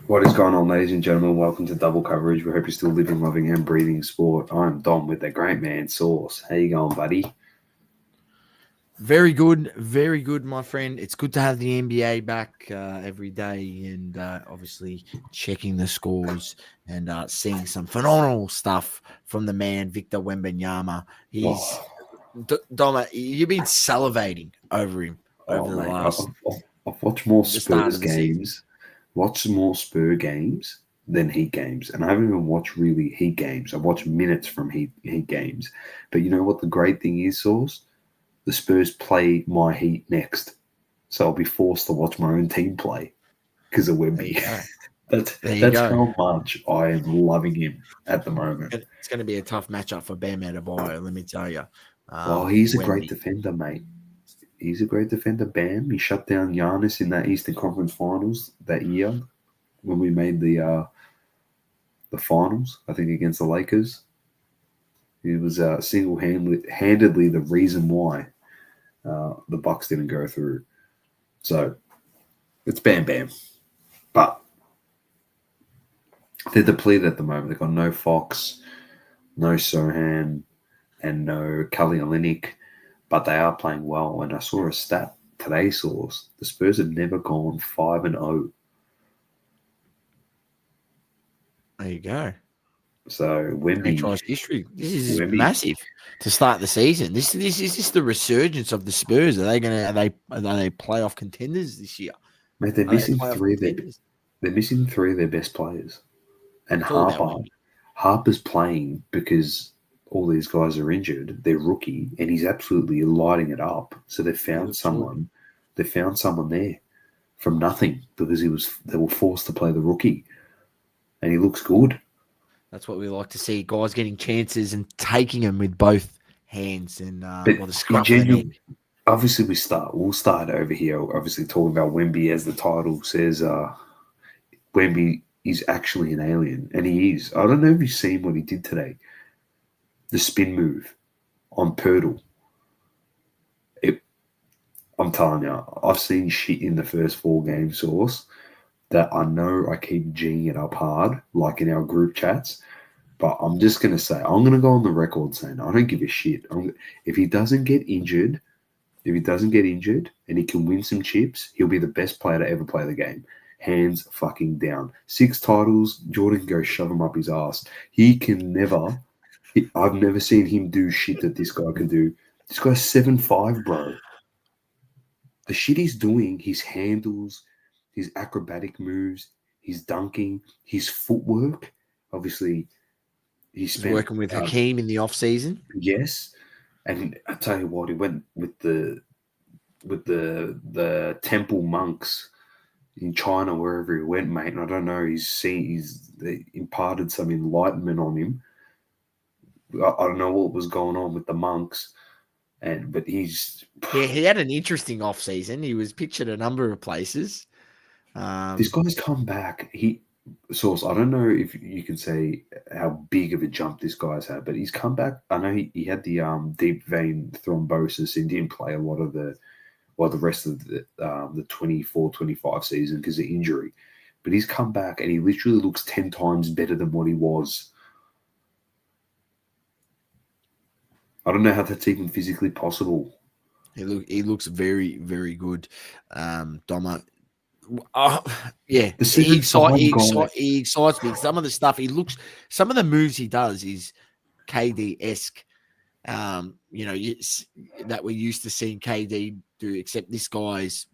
What is going on, ladies and gentlemen? Welcome to Double Coverage. We hope you're still living, loving, and breathing sport. I'm Dom with the great man, Sauce. How you going, buddy? Very good, my friend. It's good to have the NBA back every day and obviously checking the scores and seeing some phenomenal stuff from the man, Victor Wembanyama. He's Oh, Doma, you've been salivating over him over the mate, last I've watched more the start Spurs of the season. games, watched more Spur games than Heat games, and I haven't even watched really Heat games. I've watched minutes from Heat games, but you know what the great thing is, Sauce? The Spurs play my Heat next, so I'll be forced to watch my own team play because of There you Wemby. go. that's There you that's go. how much I am loving him at the moment. It's going to be a tough matchup for Bam Adebayo, let me tell you. Well, he's a great Wemby. defender, mate. He's a great defender. Bam. He shut down Giannis in that Eastern Conference Finals that year when we made the finals, I think, against the Lakers. He was single-handedly the reason why the Bucks didn't go through. So it's Bam Bam. But they're depleted at the moment. They've got no Fox, no Sohan, and no Kelly Olynyk. But they are playing well. And I saw a stat today, Source. The Spurs have never gone 5-0. There you go. So Wemby, Franchise history. This is Wemby, massive to start the season. This is this the resurgence of the Spurs? Are they playoff contenders this year? mate, they're Are they missing playoff three of their contenders? they're missing three of their best players. And It's all about Wemby. Harper's playing because all these guys are injured. They're rookie, and he's absolutely lighting it up. So they found looks good. someone. They found someone there from nothing because they were forced to play the rookie, and he looks good. That's what we like to see. Guys getting chances and taking them with both hands and But or the in scruff of the general, neck. obviously we'll start over here. Obviously talking about Wemby, as the title says. Wemby is actually an alien, and he is. I don't know if you've seen what he did today. The spin move on Pirtle. I'm telling you, I've seen shit in the first 4 game, Source, that I know I keep G'ing it up hard, like in our group chats. But I'm just going to say, I'm going to go on the record saying I don't give a shit. If he doesn't get injured, and he can win some chips, he'll be the best player to ever play the game. Hands fucking down. 6 titles, Jordan can go shove him up his ass. He can never, I've never seen him do shit that this guy can do. This guy's 7'5", bro. The shit he's doing, his handles, his acrobatic moves, his dunking, his footwork. Obviously, He's working with Hakeem in the off season. Yes, and I tell you what, he went with the temple monks in China, wherever he went, mate. And I don't know, they imparted some enlightenment on him. I don't know what was going on with the monks, but he's He had an interesting off season. He was pictured a number of places. This guy's come back. Source, I don't know if you can say how big of a jump this guy's had, but he's come back. I know he had the deep vein thrombosis and didn't play a lot of the rest of the 24-25 season because of injury. But he's come back and he literally looks 10 times better than what he was. I don't know how that's even physically possible. He looks very, very good. Doma. Yeah, he excites me. Some of the stuff some of the moves he does is KD-esque. That we're used to seeing KD do, except this guy's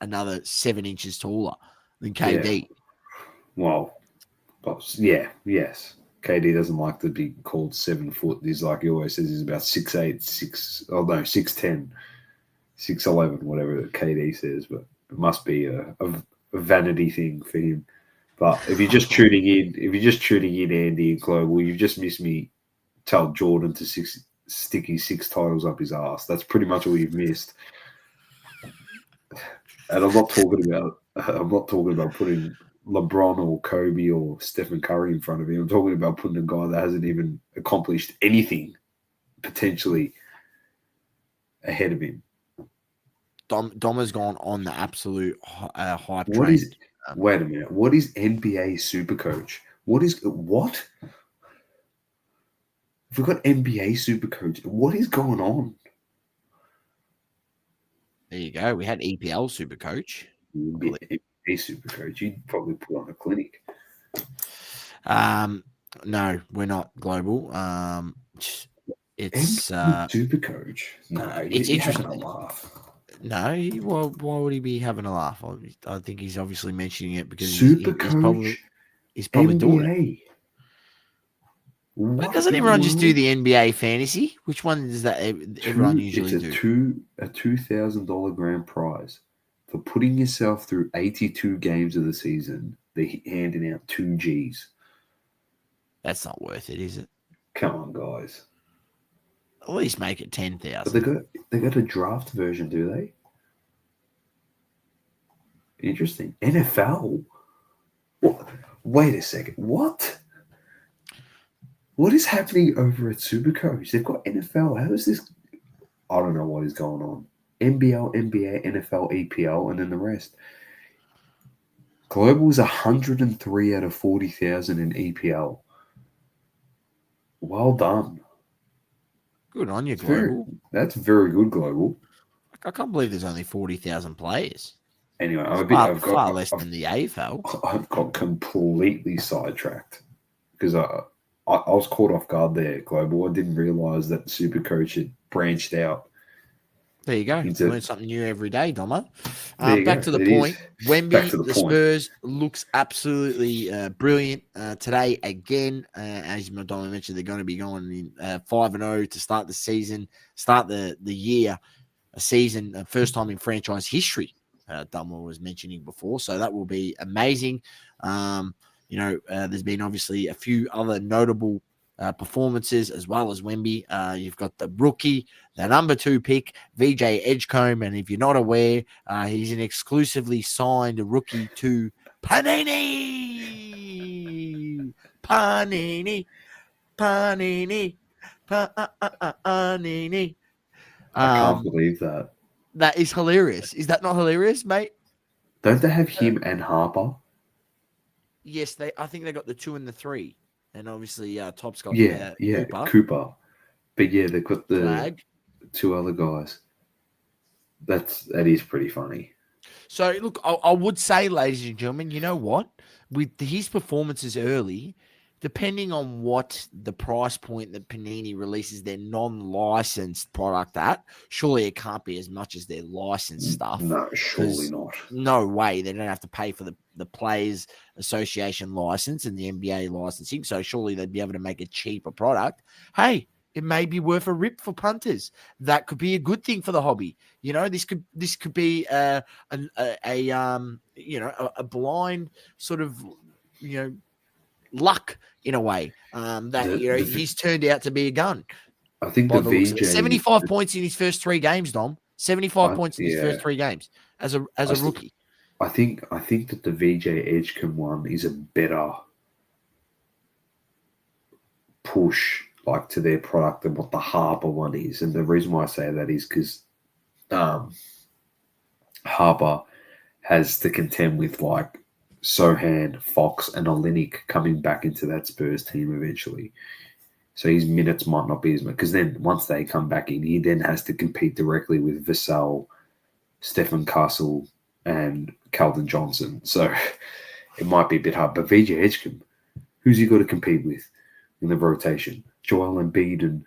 another 7 inches taller than KD. Yeah. Well, yes. KD doesn't like to be called 7 foot. He's like, he always says he's about 6'8", 6'10", 6'11", whatever KD says, but it must be a vanity thing for him. But if you're just tuning in, Andy and Global, you've just missed me tell Jordan to stick his 6 titles up his ass. That's pretty much all you've missed. And I'm not talking about putting LeBron or Kobe or Stephen Curry in front of him. I'm talking about putting a guy that hasn't even accomplished anything potentially ahead of him. Dom has gone on the absolute hype What train. Wait a minute. What is NBA Supercoach? What? We've got NBA Supercoach. What is going on? There you go. We had EPL Supercoach. NBA Supercoach. You'd probably put on a clinic. No, we're not global. It's Supercoach. No, it's you're having a interesting. laugh. No, well, why would he be having a laugh? I think he's obviously mentioning it because Supercoach. he's probably doing it. NBA. But doesn't everyone just do the NBA fantasy? Which one does that everyone usually do? A $2,000 grand prize for putting yourself through 82 games of the season. They're handing out 2 Gs. That's not worth it, is it? Come on, guys. At least make it 10,000. But they got a draft version, do they? Interesting. NFL. What? Wait a second. What? What is happening over at Supercoach? They've got NFL. How is this? I don't know what is going on. NBL, NBA, NFL, EPL, and then the rest. Global is 103 out of 40,000 in EPL. Well done. Good on you, Global. That's very good, Global. I can't believe there's only 40,000 players. Anyway, far less than the AFL. I've got completely sidetracked because I was caught off guard there, Global. I didn't realise that Supercoach had branched out. There you go. You learn something new every day, Domo. Back to the point. Wemby, the Spurs, looks absolutely brilliant today again. As Domo mentioned, they're going to be going in 5-0 to start the season, start the year, a season, first time in franchise history. Domo was mentioning before, so that will be amazing. There's been obviously a few other notable performances as well as Wemby. You've got the rookie, the number 2 pick, VJ Edgecombe, and if you're not aware, he's an exclusively signed rookie to Panini. Panini. I can't believe that. That is hilarious. Is that not hilarious, mate? Don't they have him and Harper? Yes, I think they got the 2 and the 3. And obviously, Top's got Cooper. But yeah, they've got the Flag. 2 other guys. That is pretty funny. So, look, I would say, ladies and gentlemen, you know what? With his performances early, depending on what the price point that Panini releases their non-licensed product at, surely it can't be as much as their licensed stuff. No, surely not. No way. They don't have to pay for the Players Association license and the NBA licensing, so surely they'd be able to make a cheaper product. Hey, it may be worth a rip for punters. That could be a good thing for the hobby. You know, this could be a blind sort of, luck in a way he's turned out to be a gun. I think the VJ 75 points in his first 3 games, Dom. 75 points in his first 3 games as a rookie. I think that the VJ Edgecombe one is a better push to their product than what the Harper one is. And the reason why I say that is because Harper has to contend with Sohan, Fox, and Olynyk coming back into that Spurs team eventually. So his minutes might not be as much. Because then once they come back in, he then has to compete directly with Vassell, Stephen Castle, and Calvin Johnson. So it might be a bit hard. But VJ Edgecombe, who's he got to compete with in the rotation? Joel Embiid and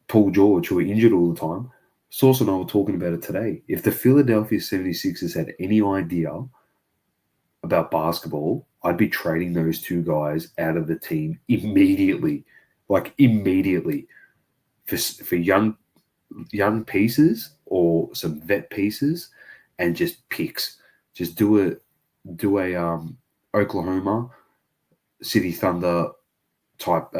Paul George, who are injured all the time. Sauce and I were talking about it today. If the Philadelphia 76ers had any idea about basketball, I'd be trading those 2 guys out of the team immediately. Immediately. For young pieces or some vet pieces and just picks. Just do a Oklahoma City Thunder type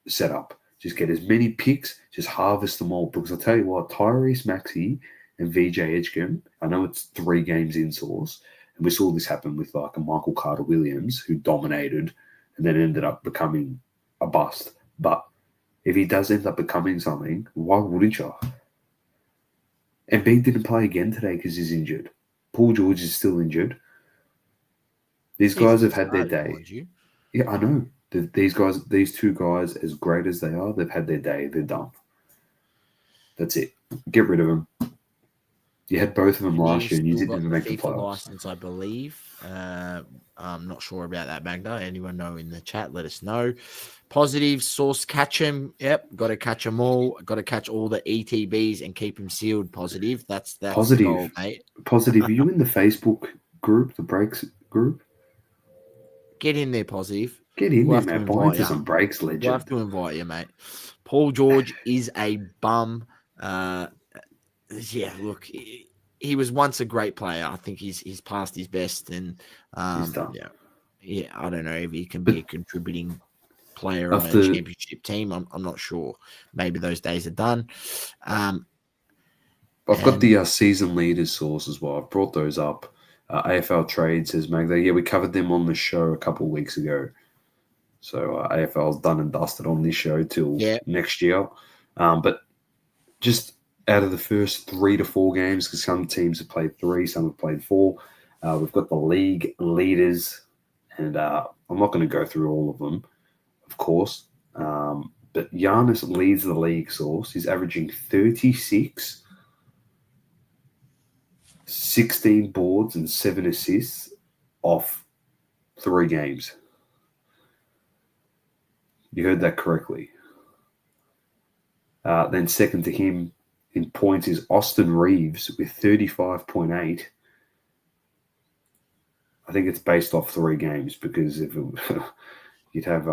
setup. Just get as many picks, just harvest them all. Because I'll tell you what, Tyrese Maxey and VJ Edgecombe, I know it's 3 games in Source, and we saw this happen with a Michael Carter-Williams who dominated and then ended up becoming a bust. But if he does end up becoming something, why wouldn't you? Embiid didn't play again today because he's injured. Paul George is still injured. These guys have had their started, day. mind you. Yeah, I know. These two guys, as great as they are, they've had their day. They're done. That's it. Get rid of them. You had both of them last year, and you Still didn't got even the make the FIFA playoffs. license, I believe. I'm not sure about that, Magda. Anyone know in the chat? Let us know. Positive source, catch him. Yep, got to catch them all. Got to catch all the ETBs and keep them sealed. Positive. That's the goal, Positive. mate. Positive. Are you in the Facebook group, the breaks group? Get in there, positive. Get in We'll there, have to mate. Buy invite into you. some breaks, We'll have legend. to invite you, mate. Paul George is a bum. Yeah, look, he was once a great player. I think he's past his best, and He's done. yeah. I don't know if he can But be a contributing player on a after championship team. I'm not sure. Maybe those days are done. I've got And the season leaders source as well. I've brought those up. AFL Trade says Magda. Yeah, we covered them on the show a couple of weeks ago. So AFL's done and dusted on this show till next year. But just out of the first 3 to 4 games, because some teams have played 3, some have played 4, we've got the league leaders, and I'm not going to go through all of them, of course. But Giannis leads the league source. He's averaging 36, 16 boards, and 7 assists off 3 games. You heard that correctly. Then second to him in points is Austin Reeves with 35.8. I think it's based off 3 games, because if it, you'd have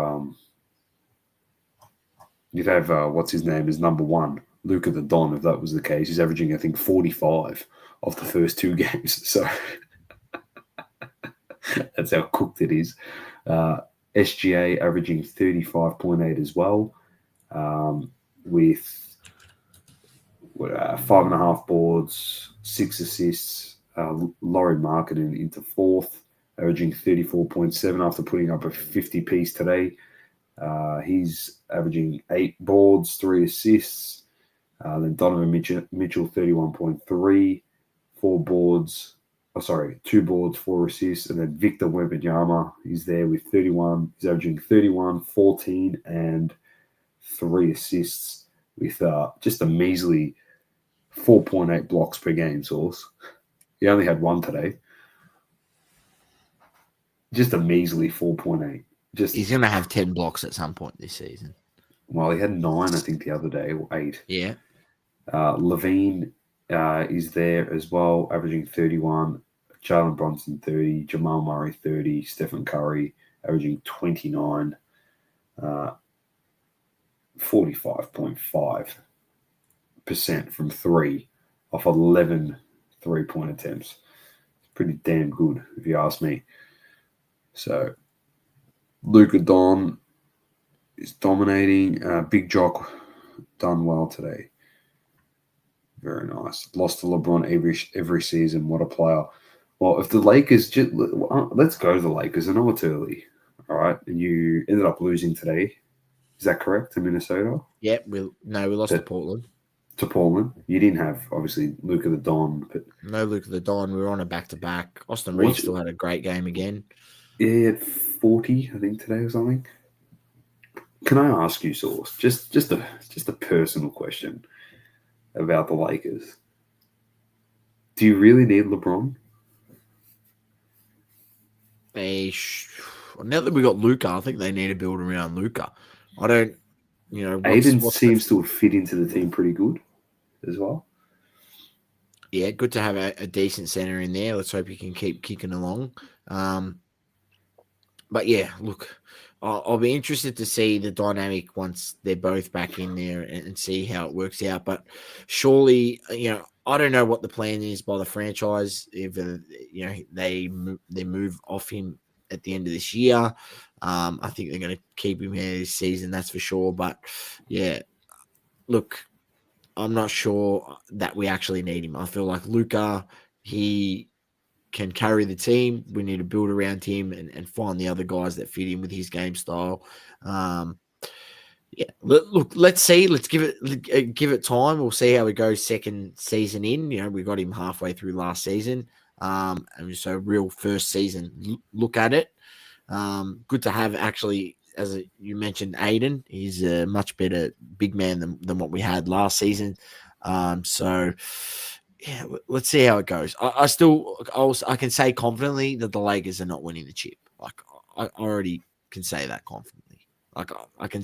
what's his name is number 1, Luca the Don. If that was the case, he's averaging I think 45 of the first 2 games. So that's how cooked it is. SGA averaging 35.8 as well, with 5.5 boards, 6 assists. Laurie Markkinen into 4th, averaging 34.7 after putting up a 50 piece today. He's averaging 8 boards, 3 assists. Then Donovan Mitchell 31.3, 4 boards. 2 boards, 4 assists. And then Victor Wembanyama is there with 31. He's averaging 31, 14, and 3 assists with just a measly 4.8 blocks per game, source. He only had 1 today. Just a measly 4.8. he's going to have 10 blocks at some point this season. Well, he had 9, I think, the other day, or 8. Yeah. Levine is there as well, averaging 31. Jalen Bronson 30. Jamal Murray 30. Stephen Curry averaging 29. 45.5% from 3 off 11 3-point attempts. It's pretty damn good, if you ask me. So, Luka Don is dominating. Big Jock done well today. Very nice. Lost to LeBron every season. What a player. Well, if the Lakers let's go to the Lakers. I know it's early, all right? And you ended up losing today. Is that correct, to Minnesota? Yeah, we lost to Portland. To Portland. You didn't have, obviously, Luka the Don. But no Luka the Don. We were on a back-to-back. Austin Reeves still had a great game again. Yeah, he had 40, I think, today or something. Can I ask you, Source, just a personal question about the Lakers? Do you really need LeBron? Now that we got Luka, I think they need to build around Luka. I don't, Aiden seems to have fit into the team pretty good as well. Yeah, good to have a decent center in there. Let's hope he can keep kicking along. But yeah, look, I'll be interested to see the dynamic once they're both back in there and see how it works out. But surely, I don't know what the plan is by the franchise. If they move off him at the end of this year, I think they're going to keep him here this season. That's for sure. But yeah, look, I'm not sure that we actually need him. I feel like Luka, he can carry the team. We need to build around him and find the other guys that fit in with his game style. Yeah, look, let's see. Let's give it time. We'll see how it goes second season in. We got him halfway through last season. And so real first season look at it. Good to have actually, as you mentioned, Aiden. He's a much better big man than what we had last season. So yeah, let's see how it goes. I can say confidently that the Lakers are not winning the chip. Like I already can say that confidently. Like I can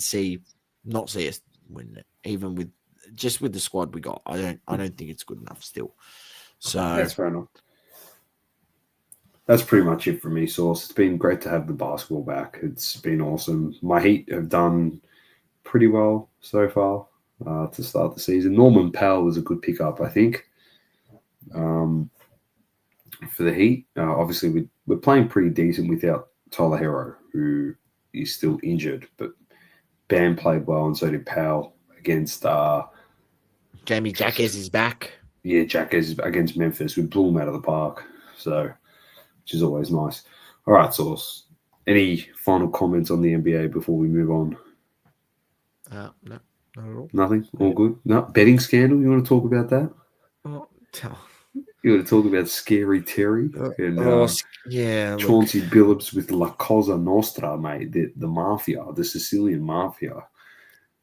not see us winning it, even with the squad we got. I don't think it's good enough still. So That's fair enough. That's pretty much it for me, Source. It's been great to have the basketball back. It's been awesome. My Heat have done pretty well so far to start the season. Norman Powell was a good pickup, I think, for the Heat. Obviously, we're playing pretty decent without Tyler Hero, who is still injured, but Bam played well, and so did Powell against Jamie Jaquez is back. Yeah, Jaquez against Memphis. We blew him out of the park, so which is always nice. All right, Sauce. Any final comments on the NBA before we move on? No, not at all. Nothing? All good? No? Betting scandal? You want to talk about that? You want to talk about Scary Terry? And, yeah. Chauncey Billups with La Cosa Nostra, mate. The mafia, the Sicilian mafia.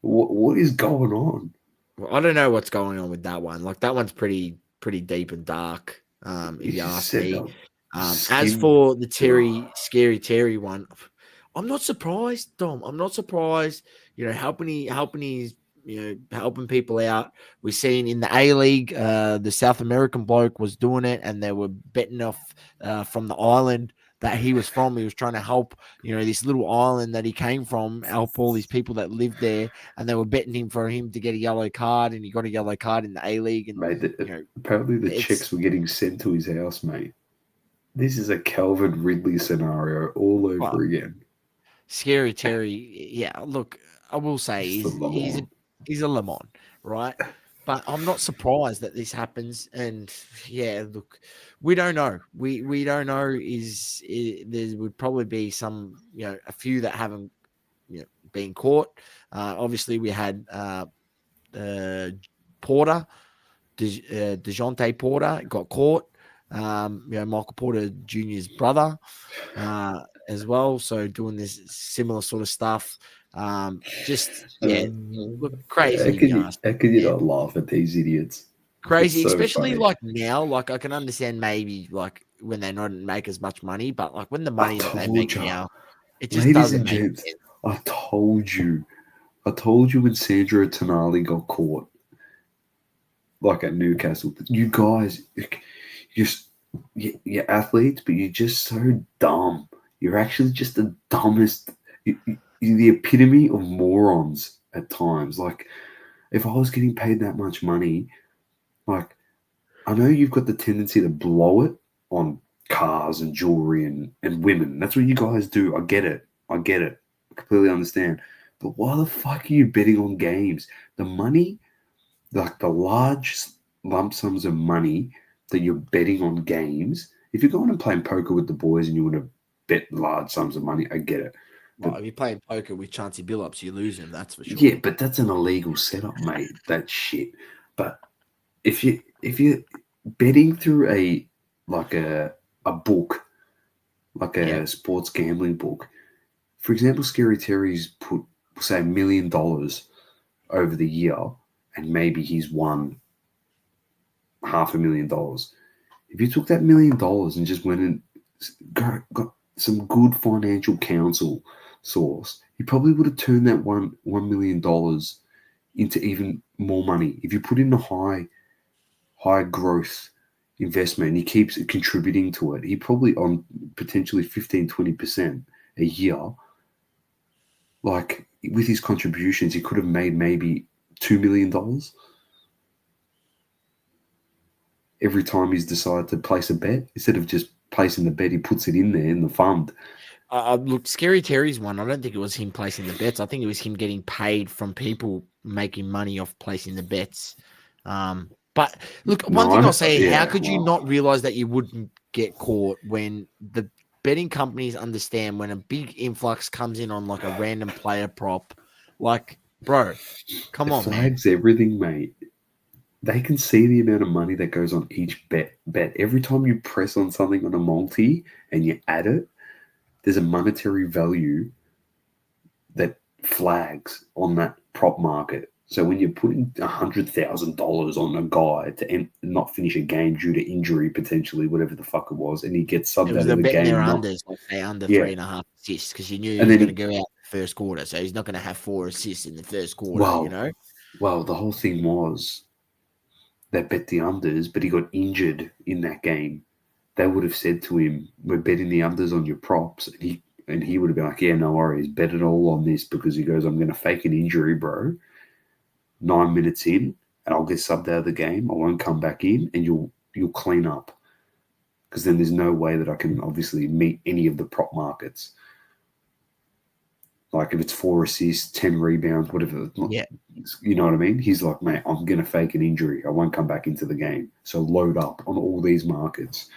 What is going on? Well, I don't know what's going on with that one. Like that one's pretty deep and dark. If you ask me. As for the Scary Terry one, I'm not surprised, Dom. I'm not surprised. Helping people out. We're seeing in the A League, the South American bloke was doing it, and they were betting off from the island that he was from. He was trying to help, this little island that he came from, help all these people that lived there, and they were betting him for him to get a yellow card, and he got a yellow card in the A League. And mate, apparently the checks were getting sent to his house, mate. This is a Calvin Ridley scenario all over again. Scary Terry, yeah. Look, I will say he's a Lemon, right? But I'm not surprised that this happens. And yeah, look, we don't know. We don't know. There would probably be some, a few that haven't, been caught. Obviously, we had Porter, DeJounte Porter got caught. Michael Porter Jr.'s brother as well. So doing this similar sort of stuff. Look crazy. How can you not laugh at these idiots? Crazy, so especially funny. Like now. Like I can understand maybe like when they don't make as much money, but like when the money that they make now, it just doesn't make sense. I told you when Sandra Tonali got caught, like at Newcastle. You guys, you're athletes, but you're just so dumb. You're actually just the dumbest. You're the epitome of morons at times. Like, if I was getting paid that much money, like, I know you've got the tendency to blow it on cars and jewelry and women. That's what you guys do. I get it. I completely understand. But why the fuck are you betting on games? The money, like the large lump sums of money that you're betting on games. If you're going and playing poker with the boys and you want to bet large sums of money, I get it. Well, if you're playing poker with Chauncey Billups, you lose him, that's for sure. Yeah, but that's an illegal setup, mate. That shit. But if you're betting through a book, like a sports gambling book, for example, Scary Terry's put, say, $1 million over the year, and maybe he's won $500,000. If you took that $1 million and just went and got some good financial counsel source, you probably would have turned that $1 million into even more money. If you put in a high growth investment and he keeps contributing to it, he probably on potentially 15-20% a year. Like with his contributions, he could have made maybe $2 million every time he's decided to place a bet. Instead of just placing the bet, he puts it in there in the fund. Look, Scary Terry's one, I don't think it was him placing the bets. I think it was him getting paid from people making money off placing the bets. But look, one thing I'll say, how could you not realize that you wouldn't get caught when the betting companies understand when a big influx comes in on like a random player prop? Like, bro, come on, man. Flags everything, mate. they can see the amount of money that goes on each bet. Every time you press on something on a multi and you add it, there's a monetary value that flags on that prop market. So when you're putting $100,000 on a guy to not finish a game due to injury, potentially, whatever the fuck it was, and he gets subbed It out was of a the bet near game, not unders, like say under yeah, 3.5 assists, because you knew he and was then going to go out the first quarter, so he's not going to have 4 assists in the first quarter. well, the whole thing was they bet the unders, but he got injured in that game. They would have said to him, "We're betting the unders on your props," and he would have been like, "Yeah, no worries, bet it all on this," because he goes, "I'm going to fake an injury, bro. 9 minutes in, and I'll get subbed out of the game. I won't come back in, and you'll clean up, because then there's no way that I can obviously meet any of the prop markets. Like if it's 4 assists, 10 rebounds, whatever, Yeah. you know what I mean? He's like, mate, I'm gonna fake an injury. I won't come back into the game. So load up on all these markets."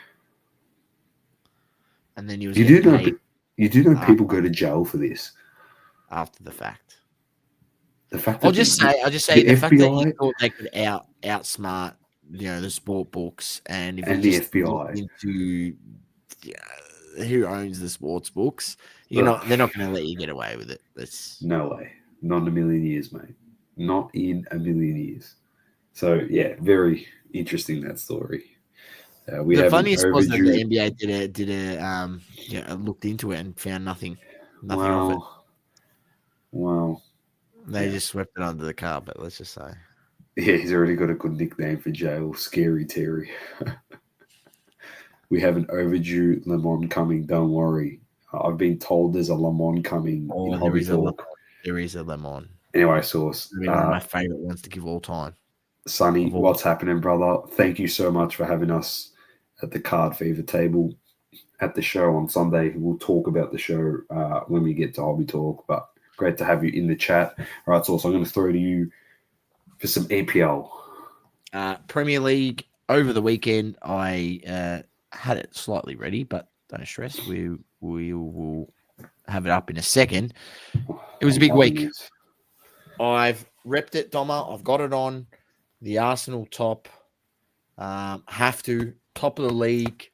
And then he was You getting do know, paid you do know people go to jail for this. after the fact. The fact I'll that just say the the fact that he FBI thought they could outsmart the sport books, and if you and the just look FBI, into who owns the sports books, they're not going to let you get away with it. No way, not in a million years, mate. Not in a million years. So yeah, very interesting, that story. We The have an funniest was that the overdue. NBA looked into it and found nothing of it. Wow. They Yeah. just swept it under the carpet. Let's just say. Yeah, he's already got a good nickname for jail, Scary Terry. We have an overdue Lemon coming. Don't worry. I've been told there's a Lemon coming in Oh, Hobby Talk. there is a lemon. Anyway, Source. Maybe one of my favorite ones to give all time. Sonny, Of all. what's happening, brother? Thank you so much for having us at the Card Fever table at the show on Sunday. We'll talk about the show when we get to Hobby Talk, but great to have you in the chat. All right, Source, I'm going to throw to you for some APL. Premier League over the weekend. I had it slightly ready, but don't stress. We will have it up in a second. It was a big week. I've repped it, Doma. I've got it on the Arsenal top. Have to top of the league.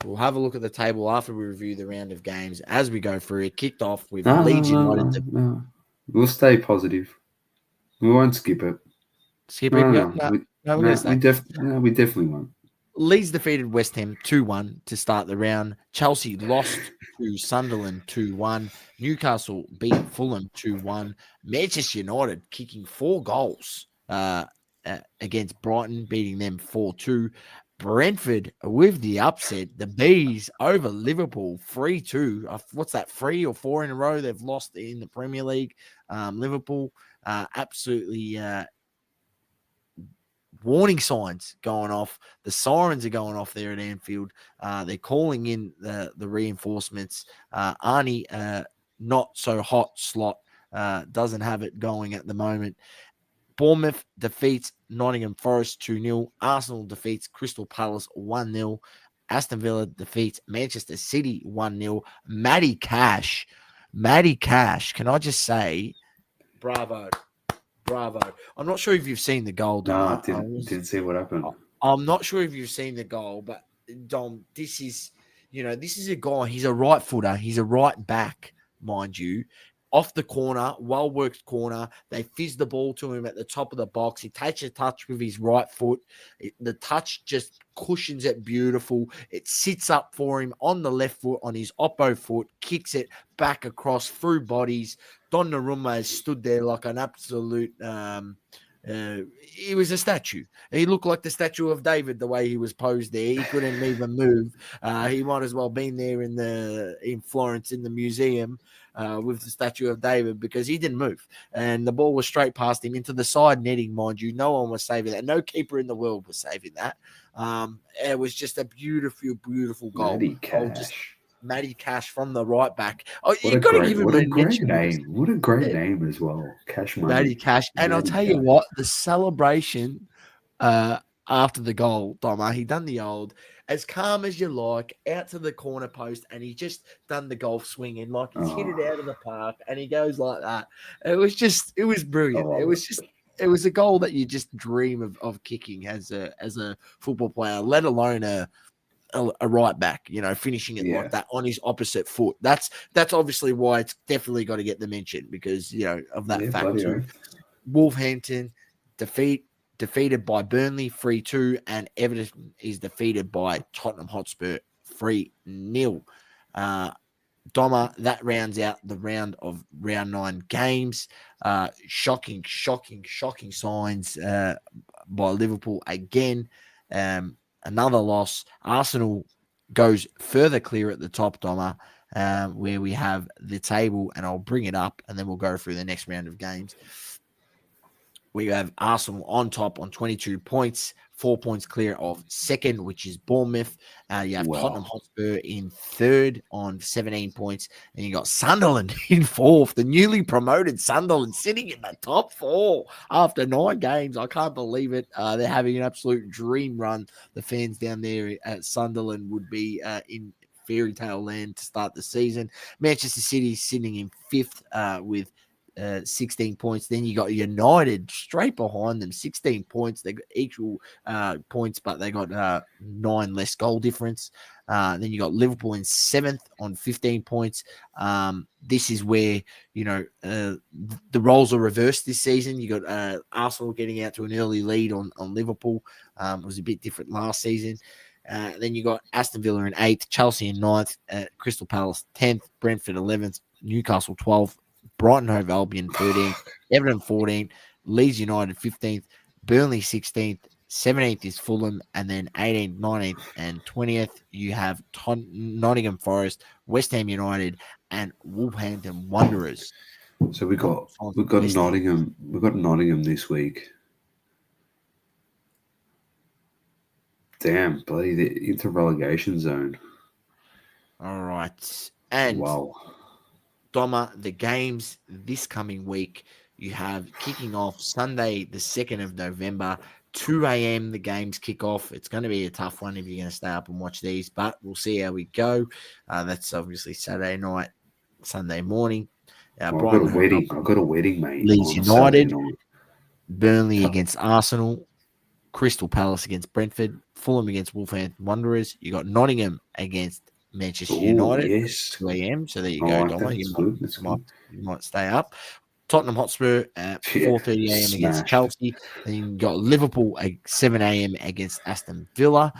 We'll have a look at the table after we review the round of games as we go through it. Kicked off with Leeds United. No. We'll stay positive. We won't skip it. Skip it? We definitely won't. Leeds defeated West Ham 2-1 to start the round. Chelsea lost to Sunderland 2-1. Newcastle beat Fulham 2-1. Manchester United kicking 4 goals against Brighton, beating them 4-2. Brentford with the upset. The Bees over Liverpool 3-2. What's that, 3 or 4 in a row they've lost in the Premier League? Liverpool absolutely warning signs going off. The sirens are going off there at Anfield. They're calling in the reinforcements. Arnie, not so hot slot, doesn't have it going at the moment. Bournemouth defeats Nottingham Forest 2-0. Arsenal defeats Crystal Palace 1-0. Aston Villa defeats Manchester City 1-0. Matty Cash, can I just say, bravo. I'm not sure if you've seen the goal, Dom. No, didn't see what happened. I'm not sure if you've seen the goal, but Dom, this is a guy. He's a right footer. He's a right back, mind you. Off the corner, well-worked corner. They fizz the ball to him at the top of the box. He takes a touch with his right foot. The touch just cushions it beautiful. It sits up for him on the left foot, on his oppo foot, kicks it back across through bodies. Donnarumma has stood there like an absolute he was a statue. He looked like the statue of David the way he was posed there. He couldn't even move. He might as well been there in Florence in the museum with the statue of David, because he didn't move. And the ball was straight past him into the side netting, mind you. No one was saving that. No keeper in the world was saving that. It was just a beautiful, beautiful goal. Matty Cash from the right back. Oh, you got to give him a great name. What a great name as well. Cash Money. Matty Cash. And I'll tell you what, the celebration after the goal, Doma, he done the old, as calm as you like, out to the corner post, and he just done the golf swinging like he's hit it out of the park, and he goes like that. It was brilliant. It was just it was a goal that you just dream of kicking as a football player, let alone a right back, finishing it like that on his opposite foot. That's obviously why it's definitely got to get the mention because, of that fact too. Wolverhampton defeated by Burnley 3-2, and Everton is defeated by Tottenham Hotspur 3-0. Doma, that rounds out the round 9 games. Shocking signs by Liverpool again. Another loss. Arsenal goes further clear at the top, Doma, where we have the table, and I'll bring it up, and then we'll go through the next round of games. We have Arsenal on top on 22 points, 4 points clear of second, which is Bournemouth. You have Tottenham Hotspur in third on 17 points, and you got Sunderland in fourth, the newly promoted Sunderland sitting in the top 4 after 9 games. I can't believe it. They're having an absolute dream run. The fans down there at Sunderland would be in fairy tale land to start the season. Manchester City sitting in fifth with 16 points. Then you got United straight behind them, 16 points. They got equal points, but they got 9 less goal difference. Then you got Liverpool in 7th on 15 points. This is where the roles are reversed this season. You got Arsenal getting out to an early lead on Liverpool. It was a bit different last season. Then you got Aston Villa in 8th, Chelsea in 9th, Crystal Palace 10th, Brentford 11th, Newcastle 12th, Brighton Hove Albion 13th, Everton 14th, Leeds United 15th, Burnley 16th, 17th is Fulham, and then 18th, 19th, and 20th you have Nottingham Forest, West Ham United, and Wolverhampton Wanderers. So we got Nottingham. We got Nottingham this week. Damn, bloody, they're into relegation zone. All right, and wow. Doma, the games this coming week, you have kicking off Sunday, the 2nd of November, 2 a.m. The games kick off. It's going to be a tough one if you're going to stay up and watch these, but we'll see how we go. That's obviously Saturday night, Sunday morning. I've got a wedding, mate. Leeds United, Burnley against Arsenal, Crystal Palace against Brentford, Fulham against Wolverhampton Wanderers. You got Nottingham against Manchester United, yes. 2 a.m. So there you go, Doma. You might stay up. Tottenham Hotspur at 4:30 a.m. against Chelsea. Then you got Liverpool at 7 a.m. against Aston Villa,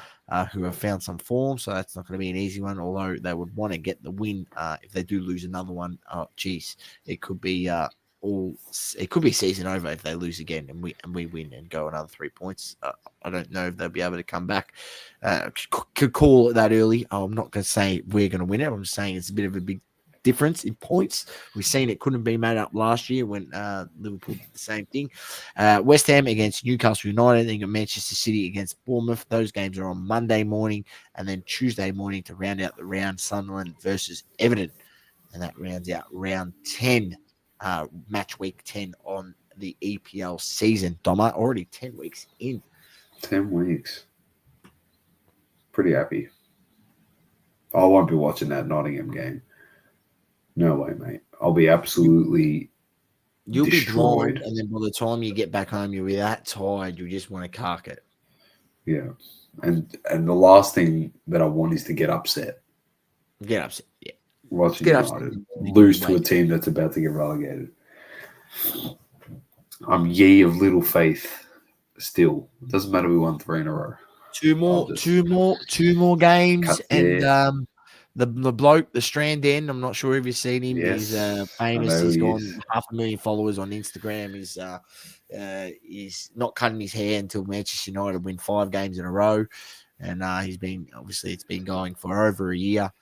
who have found some form. So that's not going to be an easy one, although they would want to get the win. If they do lose another one, it could be it could be season over if they lose again and we win and go another 3 points. I don't know if they'll be able to come back. Could call it that early. I'm not going to say we're going to win it. I'm just saying it's a bit of a big difference in points. We've seen it couldn't be made up last year when Liverpool did the same thing. West Ham against Newcastle United. Then you got Manchester City against Bournemouth. Those games are on Monday morning, and then Tuesday morning to round out the round, Sunderland versus Everton, and that rounds out round 10. Match week 10 on the EPL season. Doma, already 10 weeks in. 10 weeks. Pretty happy. I won't be watching that Nottingham game. No way, mate. I'll be absolutely You'll destroyed. be blind, and then by the time you get back home, you'll be that tired, you just want to cark it. Yeah. And the last thing that I want is to get upset. Get upset, yeah. Watching United lose to a team that's about to get relegated. I'm ye of little faith still. It doesn't matter we won 3 in a row. Two more games, and the bloke, the Strand End, I'm not sure if you've seen him. Yes, he's famous. He's got 500,000 followers on Instagram. He's not cutting his hair until Manchester United win 5 games in a row, and it's been going for over a year.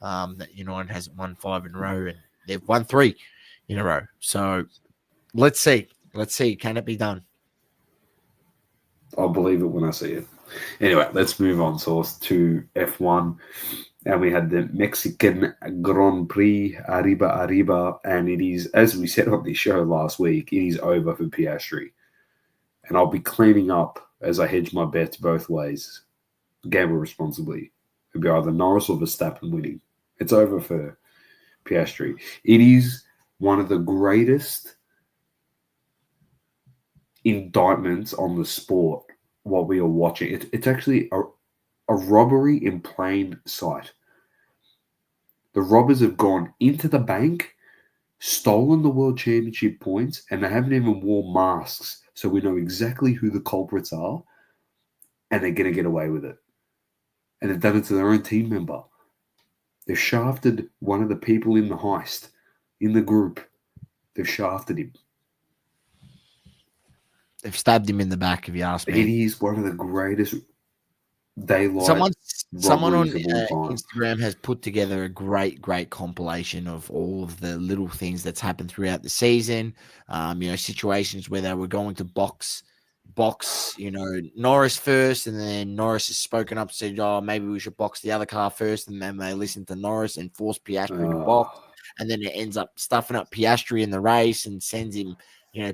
That United hasn't won 5 in a row, and they've won 3 in a row. So let's see. Can it be done? I'll believe it when I see it. Anyway, let's move on, Source, to F1. And we had the Mexican Grand Prix, Arriba. And it is, as we said on the show last week, it is over for Piastri. And I'll be cleaning up as I hedge my bets both ways. Gamble responsibly. It'll be either Norris or Verstappen winning. It's over for Piastri. It is one of the greatest indictments on the sport while we are watching. It's actually a robbery in plain sight. The robbers have gone into the bank, stolen the World Championship points, and they haven't even worn masks, so we know exactly who the culprits are, and they're going to get away with it. And they've done it to their own team member. They've shafted one of the people in the heist, in the group. They've shafted him. They've stabbed him in the back, if you ask It me. is one of the greatest daylight Someone on robberies of all time. Instagram has put together a great compilation of all of the little things that's happened throughout the season. Situations where they were going to box, Norris first, and then Norris has spoken up and said, "Oh, maybe we should box the other car first," and then they listened to Norris and forced Piastri to box, and then it ends up stuffing up Piastri in the race and sends him,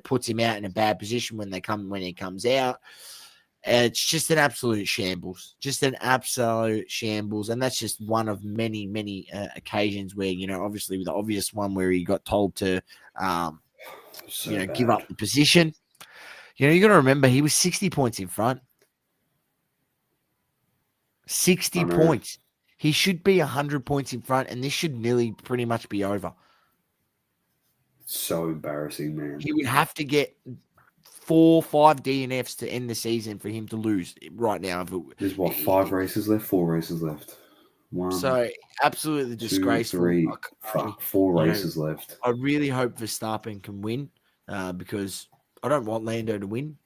puts him out in a bad position when he comes out. It's just an absolute shambles, and that's just one of many occasions where obviously the obvious one where he got told to give up the position. You got to remember he was 60 points in front. 60 points. He should be 100 points in front, and this should nearly pretty much be over. So embarrassing, man. He would have to get 4-5 DNFs to end the season for him to lose right now. There's 5 races left? 4 races left. 1. So absolutely disgraceful. 2, 3, 4 races left. I really hope Verstappen can win because I don't want Lando to win.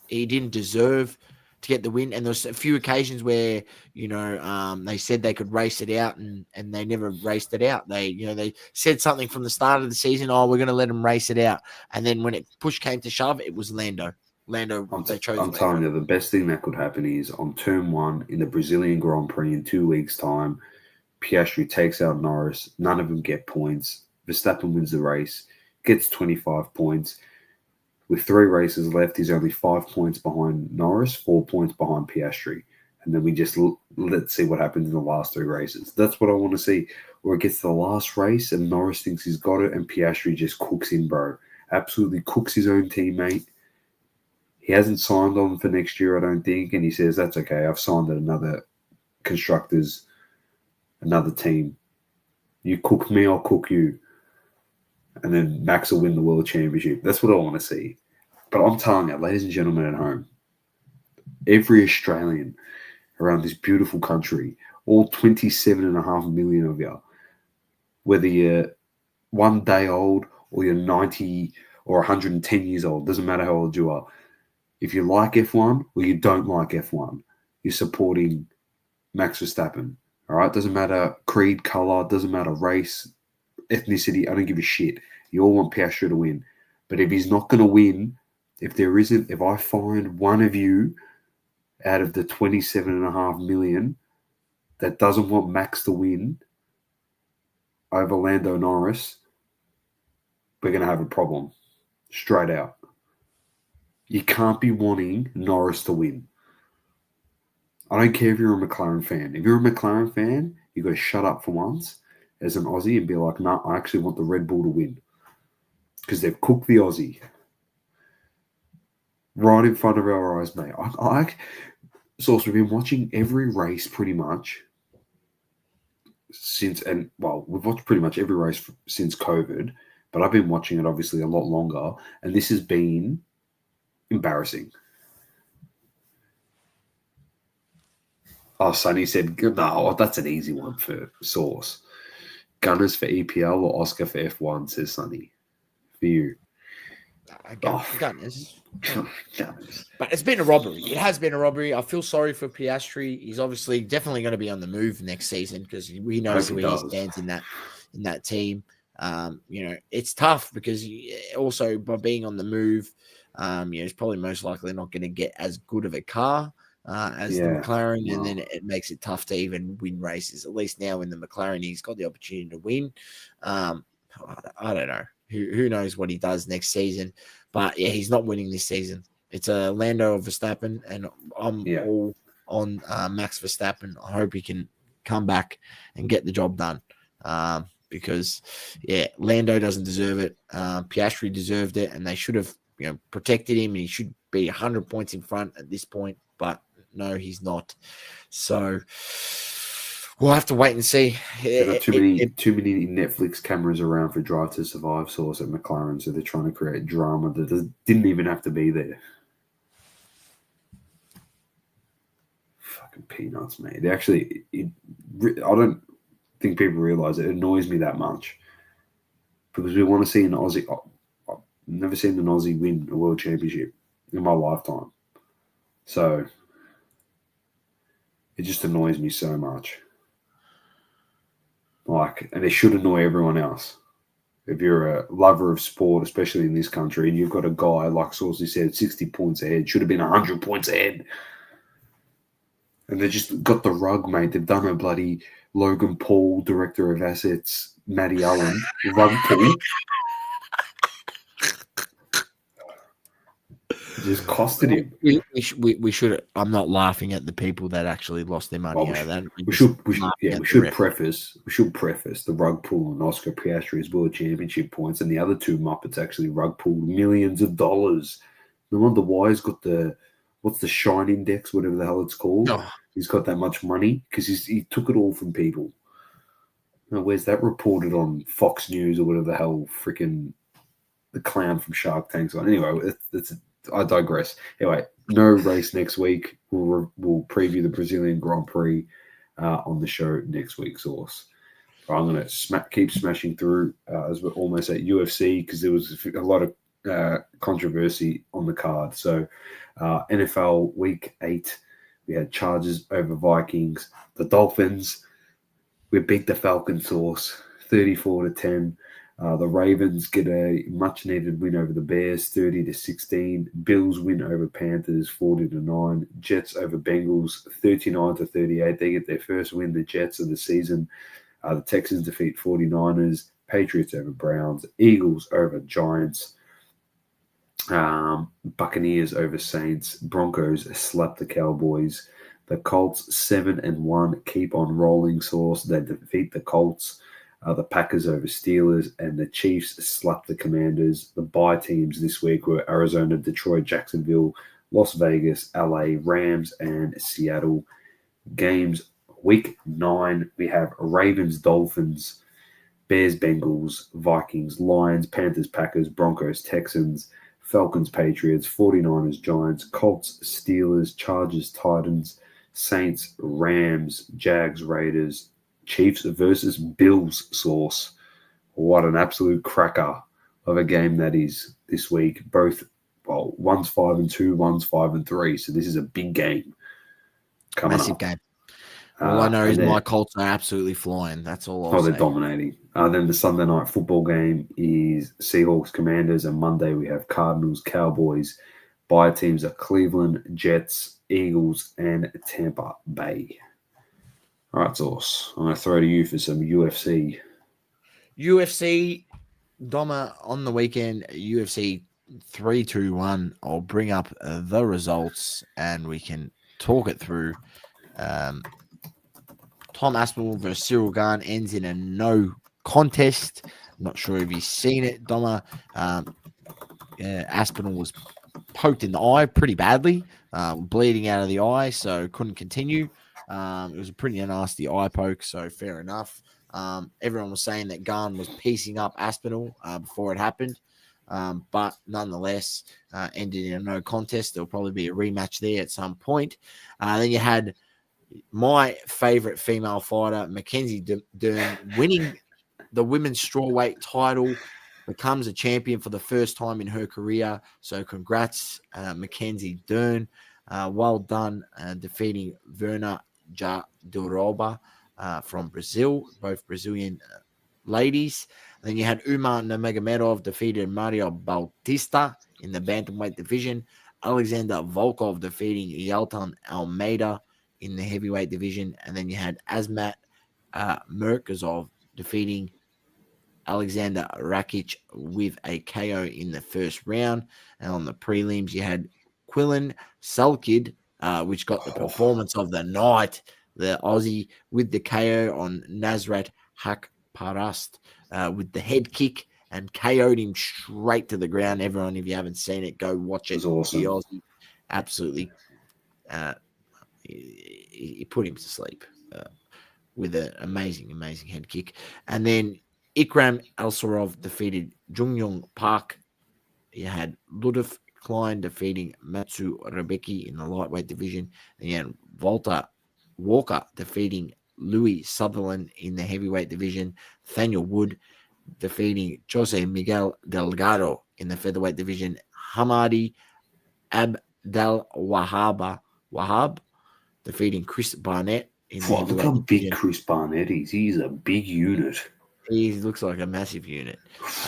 He didn't deserve to get the win, and there's a few occasions where they said they could race it out, and they never raced it out. They said something from the start of the season, "Oh, we're going to let them race it out," and then when push came to shove, it was Lando. They chose. I'm telling you, the best thing that could happen is on turn 1 in the Brazilian Grand Prix in 2 weeks' time, Piastri takes out Norris. None of them get points. Verstappen wins the race, gets 25 points. With 3 races left, he's only 5 points behind Norris, 4 points behind Piastri. And then we just let's see what happens in the last 3 races. That's what I want to see. Where it gets to the last race and Norris thinks he's got it and Piastri just cooks him, bro. Absolutely cooks his own teammate. He hasn't signed on for next year, I don't think. And he says, that's okay. I've signed at another constructors, another team. You cook me, I'll cook you. And then Max will win the World Championship. That's what I want to see. But I'm telling you, ladies and gentlemen at home, every Australian around this beautiful country, all 27.5 million of you, whether you're 1 day old or you're 90 or 110 years old, doesn't matter how old you are, if you like F1 or you don't like F1, you're supporting Max Verstappen. All right? Doesn't matter creed, color, doesn't matter race, ethnicity, I don't give a shit. You all want Piastri to win. But if he's not going to win, if I find one of you out of the 27.5 million that doesn't want Max to win over Lando Norris, we're going to have a problem. Straight out. You can't be wanting Norris to win. I don't care if you're a McLaren fan. If you're a McLaren fan, you've got to shut up for once as an Aussie and be like, no, I actually want the Red Bull to win. Because they've cooked the Aussie. Right in front of our eyes, mate. We've been watching every race pretty much we've watched pretty much every race since COVID, but I've been watching it obviously a lot longer, and this has been embarrassing. Oh, Sonny said, no, that's an easy one for Source. Gunners for EPL or Oscar for F1, says Sonny. For you. Gunners. But it's been a robbery. It has been a robbery. I feel sorry for Piastri. He's obviously definitely going to be on the move next season because we know where he stands in that team. It's tough because also by being on the move, he's probably most likely not going to get as good of a car as the McLaren, and then it makes it tough to even win races. At least now in the McLaren, he's got the opportunity to win. I don't know. Who knows what he does next season? But yeah, he's not winning this season. It's a Lando or Verstappen, and I'm all on Max Verstappen. I hope he can come back and get the job done. Because Lando doesn't deserve it. Piastri deserved it, and they should have protected him, and he should be 100 points in front at this point. But no, he's not. So we'll have to wait and see. They've got too many Netflix cameras around for Drive to Survive source at McLaren, so they're trying to create drama that didn't even have to be there. Fucking peanuts, mate. I don't think people realise it annoys me that much because we want to see an Aussie. I've never seen an Aussie win a world championship in my lifetime, so it just annoys me so much. And it should annoy everyone else. If you're a lover of sport, especially in this country, and you've got a guy, like Saucy said, 60 points ahead, should have been 100 points ahead. And they just got the rug, mate. They've done a bloody Logan Paul, director of assets, Matty Allen, rug pull. Just costed him. We should. I'm not laughing at the people that actually lost their money. We should preface the rug pull and Oscar Piastri's world championship points, and the other two Muppets actually rug pulled millions of dollars. No wonder why he's got what's the Shine Index, whatever the hell it's called. Oh. He's got that much money because he took it all from people. Now, where's that reported on Fox News or whatever the hell? Freaking the clown from Shark Tank's on. Anyway, I digress. Anyway, no race next week. We'll preview the Brazilian Grand Prix on the show next week, Source. I'm going to keep smashing through as we're almost at UFC because there was a lot of controversy on the card. So NFL Week 8, we had Chargers over Vikings. The Dolphins, we beat the Falcons, Source, 34-10. The Ravens get a much-needed win over the Bears, 30-16. Bills win over Panthers, 40-9. Jets over Bengals, 39-38. They get their first win, the Jets, of the season. The Texans defeat 49ers. Patriots over Browns. Eagles over Giants. Buccaneers over Saints. Broncos slap the Cowboys. The Colts 7-1 keep on rolling, Source. They defeat the Colts. The Packers over Steelers, and the Chiefs slap the Commanders. The bye teams this week were Arizona, Detroit, Jacksonville, Las Vegas, LA, Rams, and Seattle. Games week 9, we have Ravens, Dolphins, Bears, Bengals, Vikings, Lions, Panthers, Packers, Broncos, Texans, Falcons, Patriots, 49ers, Giants, Colts, Steelers, Chargers, Titans, Saints, Rams, Jags, Raiders, Chiefs versus Bills, Source. What an absolute cracker of a game that is this week. One's 5-2, one's 5-3. So this is a big game coming Massive up. Game. All I know is my Colts are absolutely flying. That's all I'll say. They're dominating. Then the Sunday night football game is Seahawks, Commanders, and Monday we have Cardinals, Cowboys. Bye teams are Cleveland, Jets, Eagles, and Tampa Bay. All right, Source. I'm going to throw to you for some UFC. UFC, Doma, on the weekend, UFC 3-2-1. I'll bring up the results and we can talk it through. Tom Aspinall versus Cyril Gane ends in a no contest. I'm not sure if you've seen it, Doma. Aspinall was poked in the eye pretty badly, bleeding out of the eye, so couldn't continue. It was a pretty nasty eye poke, so fair enough. Everyone was saying that Gane was piecing up Aspinall before it happened, but nonetheless, ended in a no contest. There'll probably be a rematch there at some point. Then you had my favorite female fighter, Mackenzie Dern, winning the women's strawweight title, becomes a champion for the first time in her career. So congrats, Mackenzie Dern. Well done, defeating Verna Jardiroba from Brazil, both Brazilian ladies. Then you had Umar Nurmagomedov defeated Mario Bautista in the bantamweight division. Alexander Volkov defeating Yaltan Almeida in the heavyweight division. And then you had Azmat Murkazov defeating Alexander Rakic with a KO in the first round. And on the prelims, you had Quillan Salkid, which got the performance of the night, the Aussie, with the KO on Nasrat Hakparast with the head kick. and KO'd him straight to the ground. Everyone, if you haven't seen it, go watch it. It was awesome. The Aussie absolutely he put him to sleep with an amazing head kick. And then Ikram Elsarov defeated Jungyong Park. You had Ludov Klein defeating Matsu Rebecki in the lightweight division. And you had Walker defeating Louis Sutherland in the heavyweight division. Nathaniel Wood defeating Jose Miguel Delgado in the featherweight division. Hamadi Abdel Wahab defeating Chris Barnett in the Look how big Chris Barnett is. He's a big unit. He looks like a massive unit.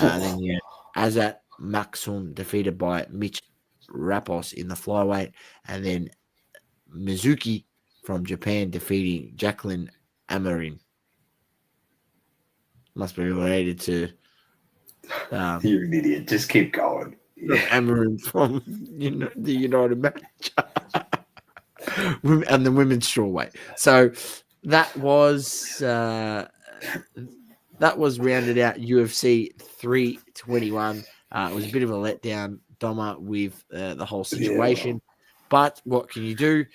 Then you had Azat Maxum defeated by Mitch Rapos in the flyweight. And then Mizuki from Japan defeating Jacqueline Amarin. Must be related to... You're an idiot. Just keep going. Yeah. Amarin from the United Match. And the women's strawweight. So that was rounded out UFC 321. It was a bit of a letdown, Doma, with the whole situation. Yeah. But what can you do?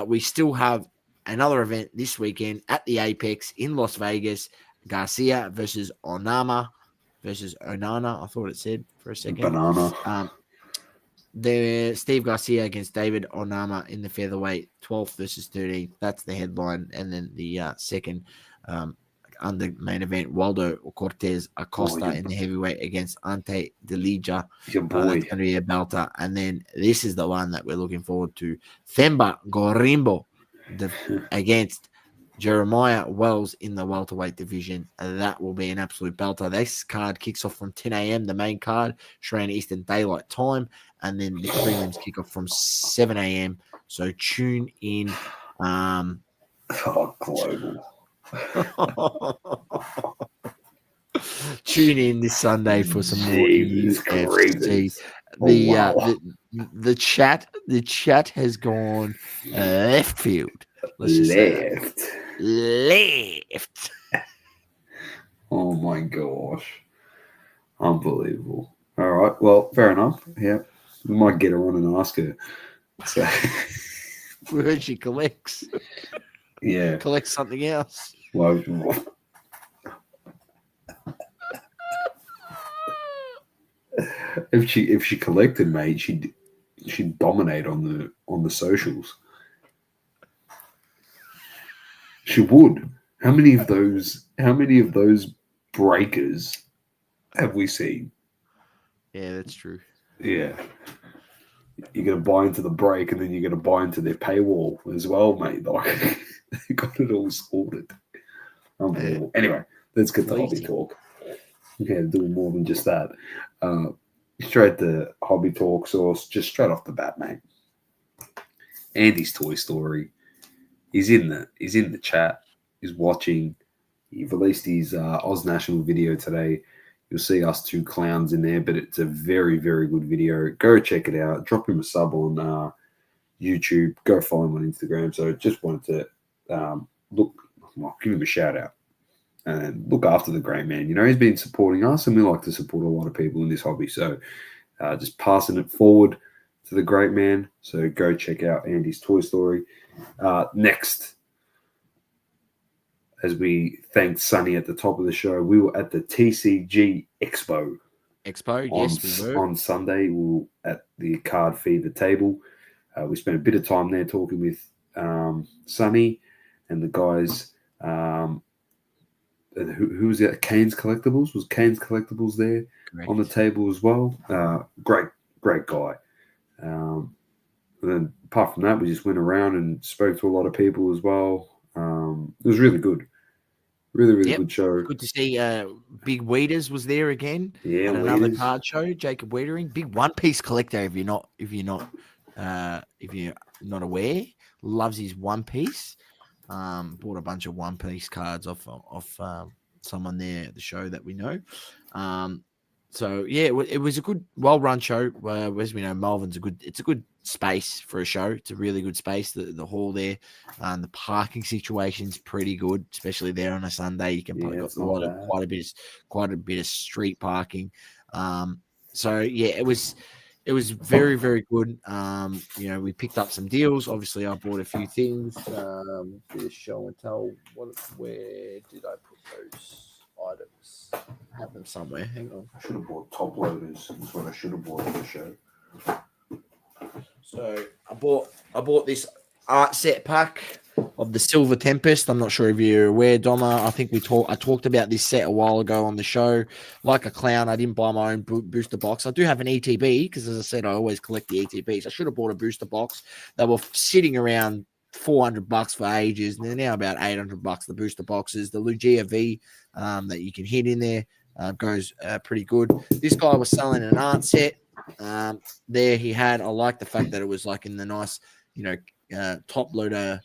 We still have another event this weekend at the Apex in Las Vegas. Garcia versus Onana. I thought it said for a second. Banana. Steve Garcia against David Onama in the featherweight, 12th versus 13th. That's the headline. And then the second under main event, Waldo Cortez Acosta in the heavyweight against Ante Delija. Your boy. That's going to be a belter. And then this is the one that we're looking forward to. Themba Gorimbo against Jeremiah Wells in the welterweight division. That will be an absolute belter. This card kicks off from 10 a.m., the main card, Australian Eastern Daylight Time, and then the prelims kick off from 7 a.m. So tune in. Global. Tune in this Sunday for some more UFC. The chat has gone left field. Left. Oh my gosh. Unbelievable. All right. Well, fair enough. Yeah. We might get her on and ask her. So where she collects. Yeah. Collects something else. Well, if she collected, mate, she'd dominate on the socials. She would. How many of those breakers have we seen? Yeah, that's true. Yeah. You're going to buy into the break and then you're going to buy into their paywall as well, mate. Like, they got it all sorted. Unbelievable. Anyway, let's get to hobby talk. Okay, doing more than just that. Straight to hobby talk source, just straight off the bat, mate. Andy's Toy Story. He's in the chat. He's watching. He released his Oz National video today. You'll see us two clowns in there, but it's a very, very good video. Go check it out. Drop him a sub on YouTube. Go follow him on Instagram. So just wanted to give him a shout out and look after the great man. You know, he's been supporting us, and we like to support a lot of people in this hobby. So just passing it forward to the great man. So go check out Andy's Toy Story. Next, as we thanked Sonny at the top of the show, we were at the TCG Expo. Yes, we were. On Sunday, we were at the Card Fever table. We spent a bit of time there talking with Sonny and the guys. Who was it? Kane's Collectibles? Was Kane's Collectibles there? Correct. On the table as well? Great guy. And then apart from that, we just went around and spoke to a lot of people as well. It was really good. Really good show. Good to see Big Weeders was there again. Yeah, at another card show. Jacob Wiedering, big One Piece collector. If you're not aware, loves his One Piece. Bought a bunch of One Piece cards off someone there at the show that we know. So yeah, it was a good, well-run show. As we know, Melbourne's a good space for a show. It's a really good space. The hall there, the parking situation's pretty good, especially there on a Sunday. You can Yeah, got it's not bad. quite a bit of street parking. So yeah, it was very, very good. We picked up some deals. Obviously, I bought a few things. Bit of show and tell. Where did I put those items? I have them somewhere. Hang on. I should have bought top loaders. That's what I should have bought for the show. So I bought this art set pack of the Silver Tempest. I'm not sure if you're aware, Doma. I think I talked about this set a while ago on the show. Like a clown, I didn't buy my own booster box. I do have an ETB because, as I said, I always collect the ETBs. I should have bought a booster box. They were sitting around $400 for ages, and they're now about $800. The booster boxes, the Lugia V that you can hit in there goes pretty good. This guy was selling an art set. There he had. I like the fact that it was like in the nice, top loader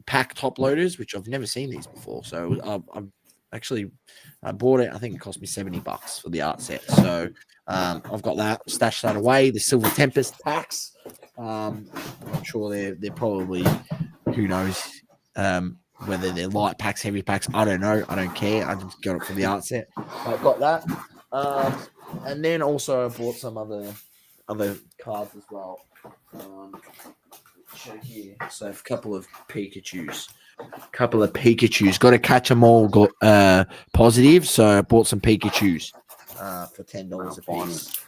pack top loaders, which I've never seen these before. So I bought it. I think it cost me $70 for the art set. So I've got that, stashed that away. The Silver Tempest packs. I'm sure they're probably, who knows, whether they're light packs, heavy packs. I don't know. I don't care. I just got it for the art set. I've got that. And then also I bought some other cards as well. Show here. So a couple of Pikachus. Got to catch them all. Got positive. So I bought some Pikachus for $10 a piece.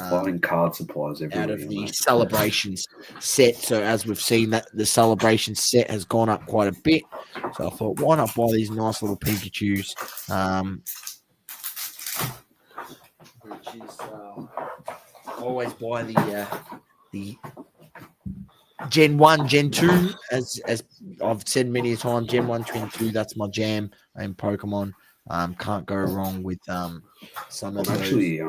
Buying card supplies everywhere. Out of the celebrations set. So as we've seen, that the celebration set has gone up quite a bit. So I thought, why not buy these nice little Pikachus? Which is always buy the Gen 1, Gen 2, as I've said many times, Gen 1, Gen 2, that's my jam in Pokemon. Can't go wrong with some of those. Actually,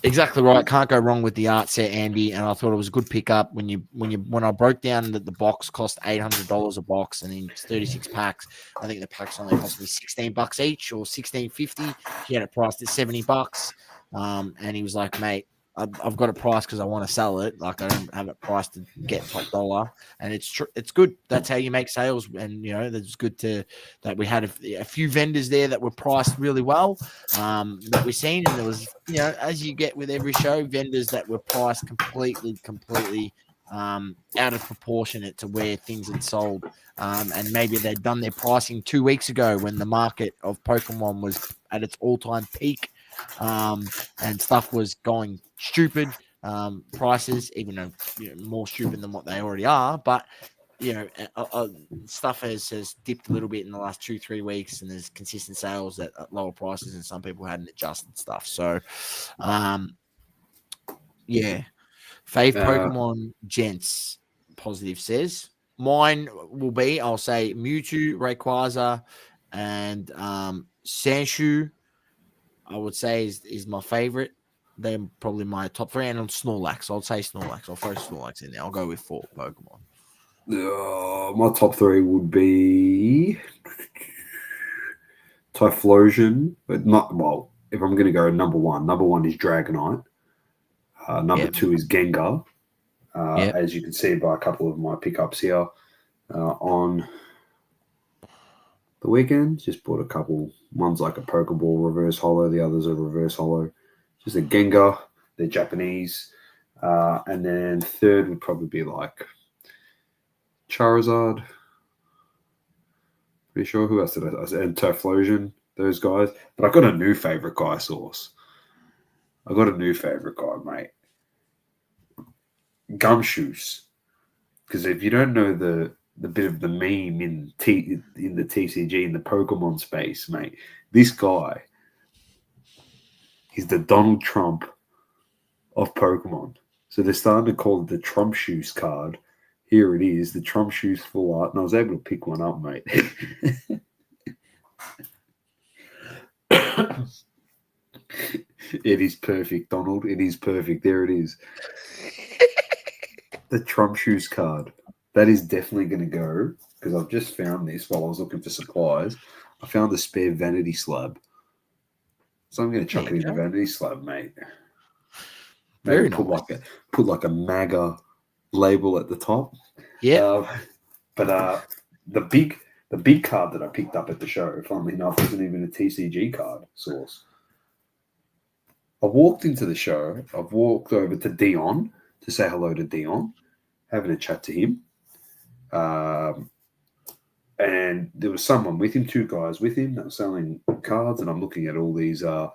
exactly right. Can't go wrong with the art set, Ambi, and I thought it was a good pickup when I broke down that the box cost $800 a box, and in 36 packs, I think the packs only cost me $16 each or $16.50. He had it priced at $70. And he was like, mate, I've got a price because I want to sell it. Like, I don't have it priced to get top dollar, and it's good. That's how you make sales. And that's good that we had a few vendors there that were priced really well that we've seen, and there was as you get with every show, vendors that were priced completely out of proportionate to where things had sold, and maybe they'd done their pricing 2 weeks ago when the market of Pokemon was at its all-time peak. And stuff was going stupid prices, even though more stupid than what they already are. But stuff has dipped a little bit in the last 2-3 weeks, and there's consistent sales at lower prices, and some people hadn't adjusted stuff. So, Fave Pokemon gents positive says mine will be, I'll say Mewtwo, Rayquaza, and Sanshu. I would say is my favorite. They're probably my top 3, and on Snorlax. I'll say Snorlax. I'll throw Snorlax in there. I'll go with 4 Pokemon. My top 3 would be Typhlosion, but not well. If I'm going to go number 1 is Dragonite. Number 2 is Gengar. As you can see by a couple of my pickups here on the weekend, just bought a couple. One's like a Pokeball reverse holo, the other's a reverse holo. Just a Gengar, they're Japanese. And then third would probably be like Charizard. Pretty sure. Who else did I say? And Typhlosion, those guys. But I got a new favorite guy, Source. I got a new favorite guy, mate. Gumshoes. Because if you don't know the bit of the meme in the TCG, in the Pokemon space, mate, this guy is the Donald Trump of Pokemon. So they're starting to call it the Trump Shoes card. Here it is, the Trump Shoes full art, and I was able to pick one up, mate. It is perfect, Donald. It is perfect. There it is. The Trump Shoes card. That is definitely going to go, because I've just found this while I was looking for supplies. I found a spare vanity slab. So I'm going to chuck it in the vanity slab, mate. Very put nice. Put like a MAGA label at the top. Yeah. But the big card that I picked up at the show, funnily enough, wasn't even a TCG card source. I walked into the show. I've walked over to Dion to say hello to Dion, having a chat to him. And there was someone with him, two guys with him that were selling cards, and I'm looking at all these all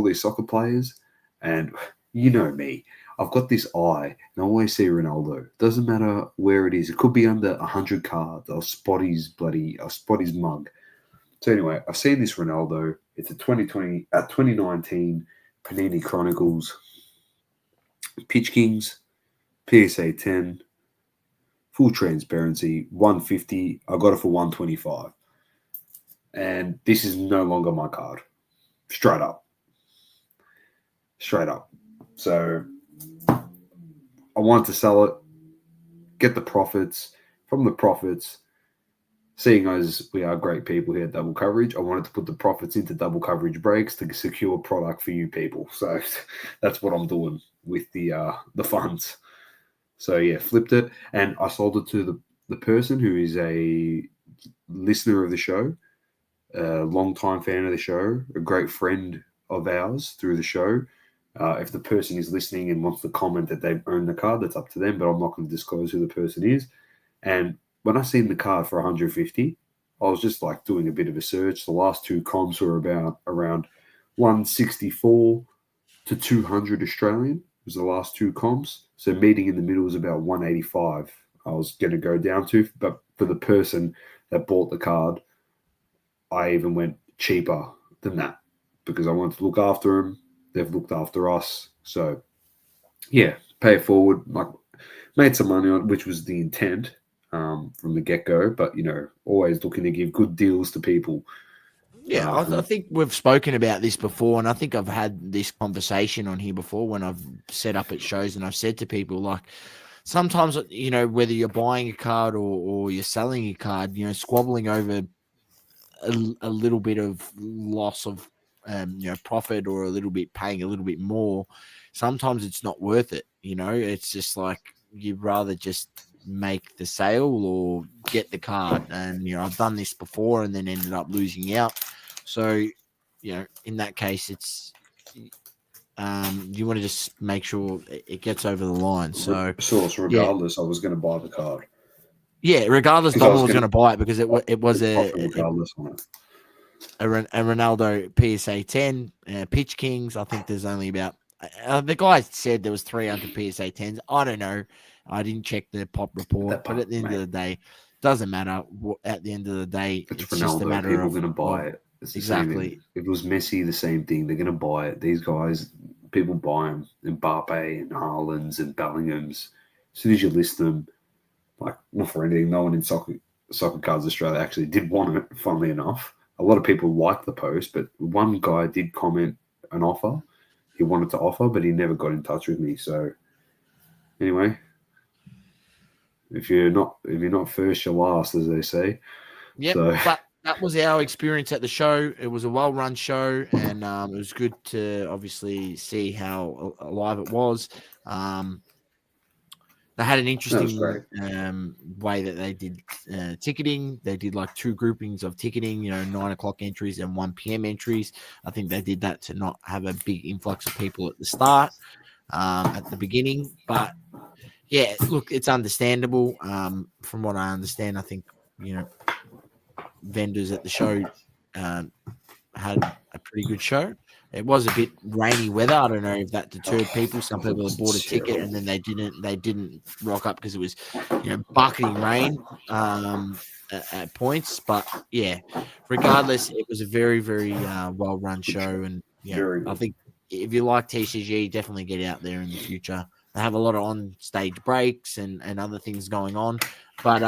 these soccer players, and you know me, I've got this eye, and I always see Ronaldo. Doesn't matter where it is. It could be under 100 cards. I'll spot his mug. So anyway, I've seen this Ronaldo. It's a 2019 Panini Chronicles Pitch Kings PSA 10. Full transparency, 150. I got it for 125. And this is no longer my card. Straight up. So I wanted to sell it, get the profits. From the profits, seeing as we are great people here at Double Coverage, I wanted to put the profits into Double Coverage breaks to secure product for you people. So that's what I'm doing with the funds. So yeah, flipped it, and I sold it to the person who is a listener of the show, a long-time fan of the show, a great friend of ours through the show. If the person is listening and wants to comment that they've owned the card, that's up to them, but I'm not going to disclose who the person is. And when I seen the card for 150, I was just like doing a bit of a search. The last two comps were around 164 to 200 Australian. Was the last two comps. So meeting in the middle was about 185. I was going to go down to, but for the person that bought the card, I even went cheaper than that because I wanted to look after them. They've looked after us. So yeah, pay it forward. Like made some money on it, which was the intent from the get-go, but always looking to give good deals to people. Yeah, I think we've spoken about this before, and I think I've had this conversation on here before when I've set up at shows, and I've said to people, like, sometimes, whether you're buying a card or you're selling a card, squabbling over a little bit of loss of, profit or a little bit paying a little bit more, sometimes it's not worth it. It's just like you'd rather just make the sale or get the card. And, I've done this before and then ended up losing out. So, in that case, it's you want to just make sure it gets over the line. So, regardless, yeah. I was going to buy the card. Yeah, regardless, Dom was going to buy it because it was a Ronaldo PSA 10 Pitch Kings. I think there's only about the guy said there was 300 PSA 10s. I don't know. I didn't check the pop report, but at the end of the day, it doesn't matter. At the end of the day, it's Ronaldo, just a matter people are going to buy it. It's exactly. If it was Messi, the same thing. They're going to buy it. These guys, people buy them. Mbappe and Haalands and Bellinghams. As soon as you list them, like, not for anything, no one in Soccer Cards Australia actually did want it, funnily enough. A lot of people liked the post, but one guy did comment an offer. He wanted to offer, but he never got in touch with me. So anyway, if you're not first, you're last, as they say. Yeah, so. But that was our experience at the show. It was a well-run show, and it was good to obviously see how alive it was. They had an interesting way that they did ticketing. They did like two groupings of ticketing, 9 o'clock entries and 1 p.m. entries. I think they did that to not have a big influx of people at the start, at the beginning. But yeah, look, it's understandable. From what I understand, I think, vendors at the show had a pretty good show. It was a bit rainy weather. I don't know if that deterred people. Some people had bought a ticket and then they didn't rock up because it was, bucketing rain at points. But yeah, regardless, it was a very, very well-run show. And I think if you like TCG, definitely get out there in the future. They have a lot of on-stage breaks and other things going on. But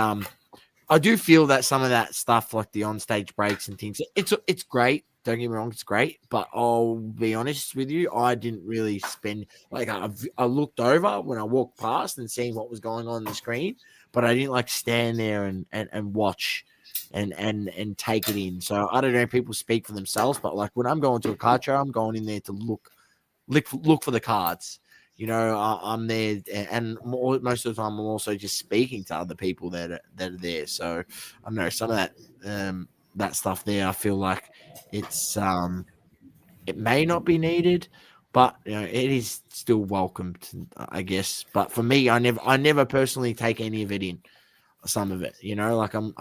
I do feel that some of that stuff, like the on-stage breaks and things, it's great. Don't get me wrong, it's great. But I'll be honest with you, I didn't really spend, like, I looked over when I walked past and seeing what was going on the screen, but I didn't like stand there and watch and take it in. So I don't know, people speak for themselves, but like when I'm going to a card show, I'm going in there to look for the cards. I'm there, and most of the time I'm also just speaking to other people that are there. So I don't know some of that stuff there. I feel like it's it may not be needed, but it is still welcomed, I guess. But for me, I never personally take any of it in. Some of it, like I'm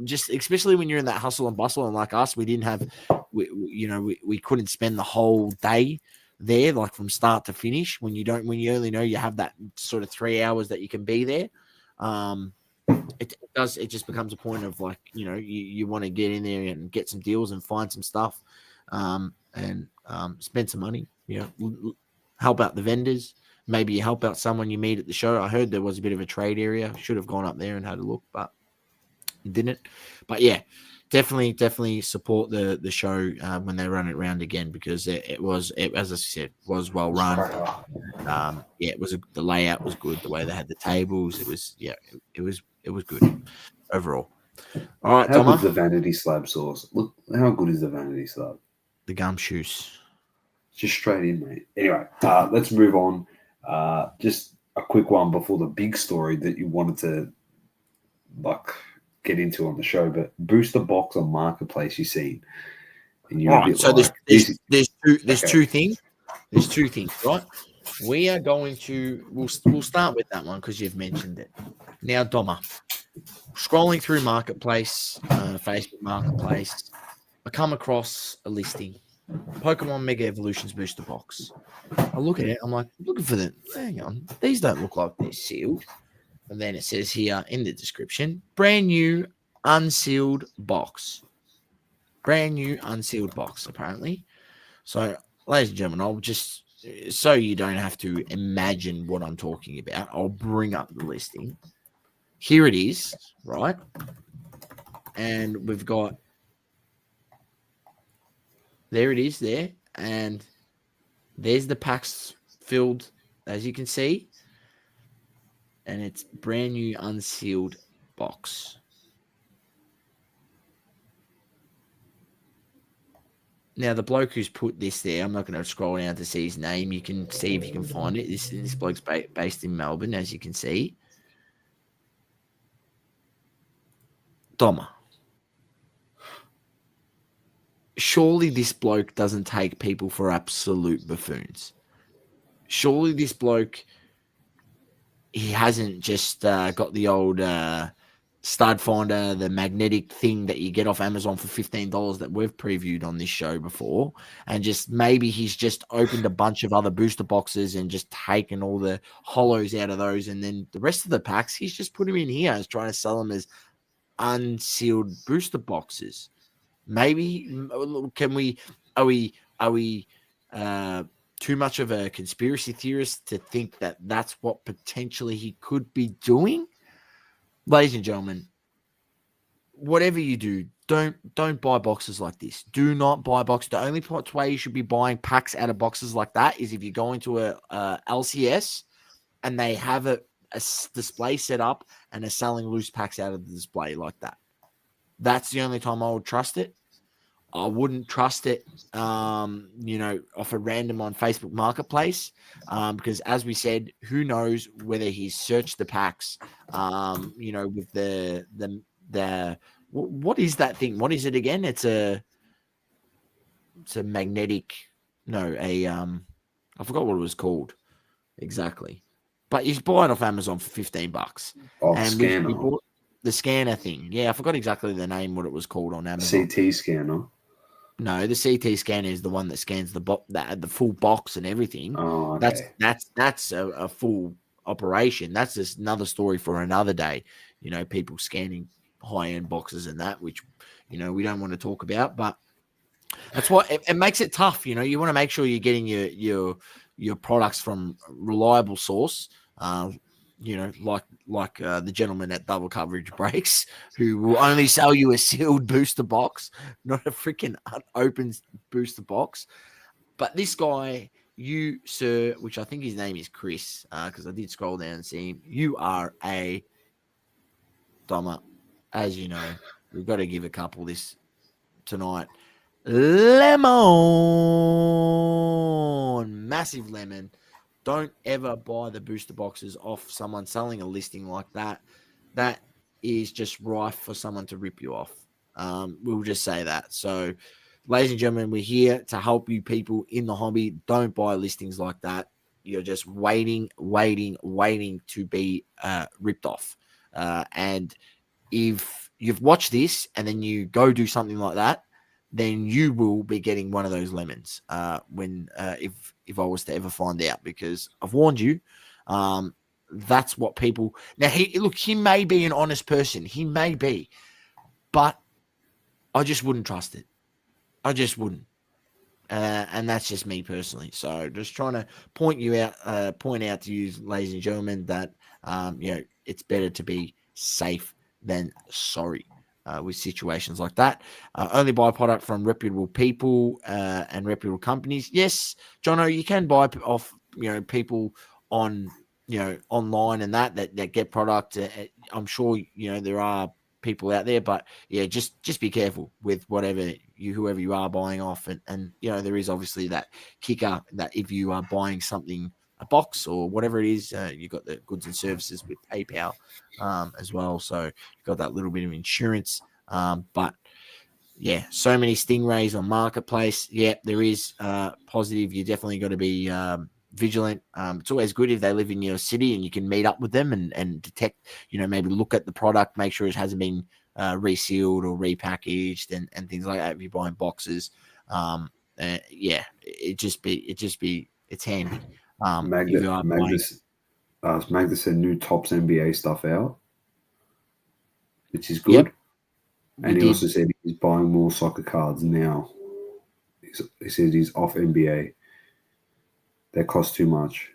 just, especially when you're in that hustle and bustle, and like us, we didn't have, we couldn't spend the whole day there, like from start to finish. When you only know you have that sort of 3 hours that you can be there, it just becomes a point of like, you want to get in there and get some deals and find some stuff, and spend some money, help out the vendors. Maybe you help out someone you meet at the show. I heard there was a bit of a trade area. Should have gone up there and had a look, but didn't. But yeah, definitely support the show when they run it around again, because it was, as I said, was well run. The layout was good. The way they had the tables, it was good overall. All right, How Tomo. good's the vanity slab sauce? Look, how good is the vanity slab? The gumshoes. Just straight in, mate. Anyway, let's move on. Just a quick one before the big story that you wanted to get into on the show, but booster box on marketplace you seen, and you're all a right. bit So like, there's two things. There's two things, right? We are going to we'll start with that one because you've mentioned it. Now, Doma, scrolling through marketplace, Facebook marketplace, I come across a listing. Pokemon Mega Evolutions booster box. I look at it. I'm like, looking for them. Hang on. These don't look like they're sealed. And then it says here in the description, brand new unsealed box. Brand new unsealed box, apparently. So, ladies and gentlemen, I'll just, so you don't have to imagine what I'm talking about, I'll bring up the listing. Here it is, right? And we've got, there it is there. And there's the packs filled, as you can see. And it's brand new unsealed box. Now, the bloke who's put this there, I'm not going to scroll down to see his name. You can see if you can find it. This bloke's based in Melbourne, as you can see. Doma. Surely this bloke doesn't take people for absolute buffoons. Surely this bloke, he hasn't just got the old stud finder, the magnetic thing that you get off Amazon for $15 that we've previewed on this show before, and just maybe he's just opened a bunch of other booster boxes and just taken all the hollows out of those, and then the rest of the packs he's just put them in here and trying to sell them as unsealed booster boxes. Maybe are we too much of a conspiracy theorist to think that that's what potentially he could be doing? Ladies and gentlemen, whatever you do, don't buy boxes like this. Do not buy boxes. The only way you should be buying packs out of boxes like that is if you go into a LCS and they have a display set up and are selling loose packs out of the display like that. That's the only time I would trust it. I wouldn't trust it, off a random on Facebook Marketplace, because as we said, who knows whether he's searched the packs, with the what is that thing? What is it again? It's a magnetic, I forgot what it was called exactly, but you buy it off Amazon for $15. And we bought the scanner thing. Yeah, I forgot exactly the name, what it was called on Amazon. CT scanner. No, the CT scanner is the one that scans the full box and everything. Oh, okay. That's a full operation. That's just another story for another day. People scanning high-end boxes and that, which we don't want to talk about. But that's why it makes it tough. You want to make sure you're getting your products from a reliable source. Like the gentleman at Double Coverage Breaks, who will only sell you a sealed booster box, not a freaking unopened booster box. But this guy, you, sir, which I think his name is Chris, because I did scroll down and see him, you are a Doma. As you know, we've got to give a couple this tonight. Lemon, massive lemon. Don't ever buy the booster boxes off someone selling a listing like that. That is just rife for someone to rip you off. We'll just say that. So, ladies and gentlemen, we're here to help you people in the hobby. Don't buy listings like that. You're just waiting to be ripped off. And if you've watched this and then you go do something like that, then you will be getting one of those lemons if I was to ever find out, because I've warned you. That's what people now. He may be an honest person, he may be, but I just wouldn't trust it. I just wouldn't. And that's just me personally. So just trying to point out to you, ladies and gentlemen, that it's better to be safe than sorry with situations like that. Only buy product from reputable people and reputable companies. Yes, Jono, you can buy off people on online and that get product. I'm sure there are people out there, but yeah, just be careful with whoever you are buying off, and there is obviously that kicker that if you are buying something, a box or whatever it is, you've got the goods and services with PayPal as well, so you've got that little bit of insurance. But yeah, so many stingrays on marketplace. Yeah, there is positive. You definitely got to be vigilant. It's always good if they live in your city and you can meet up with them and detect, maybe look at the product, make sure it hasn't been resealed or repackaged and things like that. If you're buying boxes, it's handy. Magda said new Tops NBA stuff out, which is good. Yep, and he also said he's buying more soccer cards now. He said he's off NBA. That costs too much.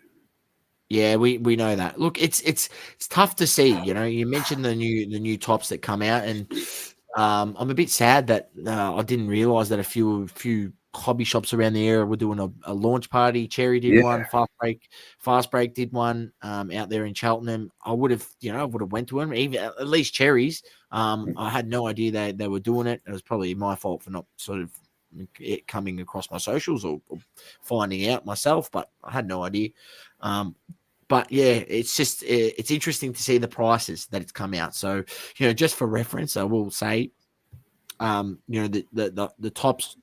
Yeah, we know that. Look, it's tough to see. You mentioned the new tops that come out, and I'm a bit sad that I didn't realize that a few hobby shops around the area were doing a launch party. Cherry did one, Fast Break did one out there in Cheltenham. I would have went to them, even at least Cherry's. I had no idea they were doing it. It was probably my fault for not sort of it coming across my socials or finding out myself, but I had no idea. But yeah, it's interesting to see the prices that it's come out. So, just for reference, I will say, the Tops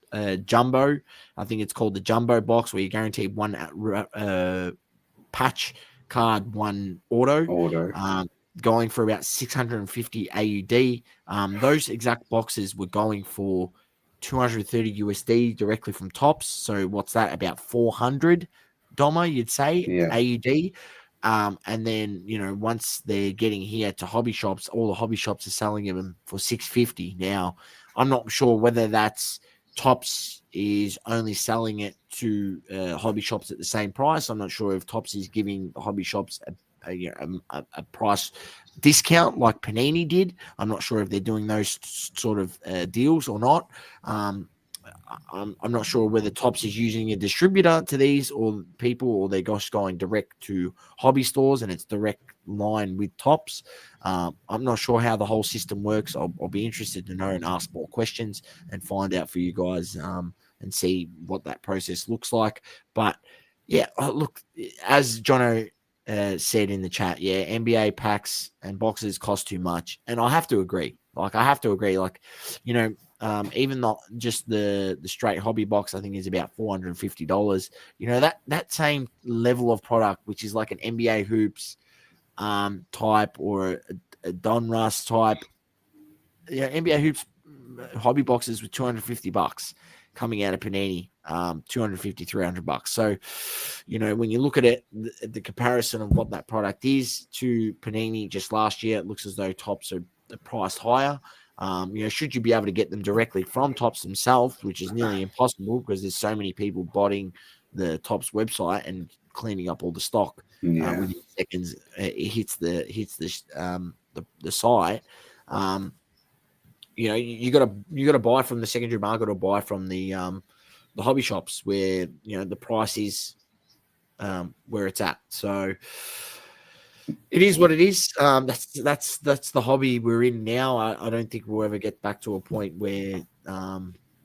jumbo, I think it's called the jumbo box, where you guarantee one patch card, one auto. Going for about 650 AUD. Those exact boxes were going for 230 USD directly from Tops. So what's that? About 400 Doma, you'd say, AUD. And then, once they're getting here to hobby shops, all the hobby shops are selling them for 650. Now, I'm not sure whether that's Tops is only selling it to hobby shops at the same price. I'm not sure if Tops is giving the hobby shops a price discount like Panini did. I'm not sure if they're doing those sort of deals or not. I'm not sure whether Tops is using a distributor to these or people, or they're just going direct to hobby stores and it's direct line with Tops. I'm not sure how the whole system works. I'll be interested to know and ask more questions and find out for you guys and see what that process looks like. But yeah, look, as Jono said in the chat, NBA packs and boxes cost too much, and I have to agree. Even though just the straight hobby box, I think, is about $450. That same level of product, which is like an NBA hoops type or a Donruss type, NBA hoops hobby boxes with $250 coming out of Panini, $250, $300. So, when you look at it, the comparison of what that product is to Panini just last year, it looks as though Tops are priced higher. Should you be able to get them directly from Tops themselves, which is nearly impossible because there's so many people botting the Tops website and cleaning up all the stock within seconds. It hits the site. You got to buy from the secondary market or buy from the hobby shops where the price is where it's at. So it is what it is. That's the hobby we're in now. I don't think we'll ever get back to a point where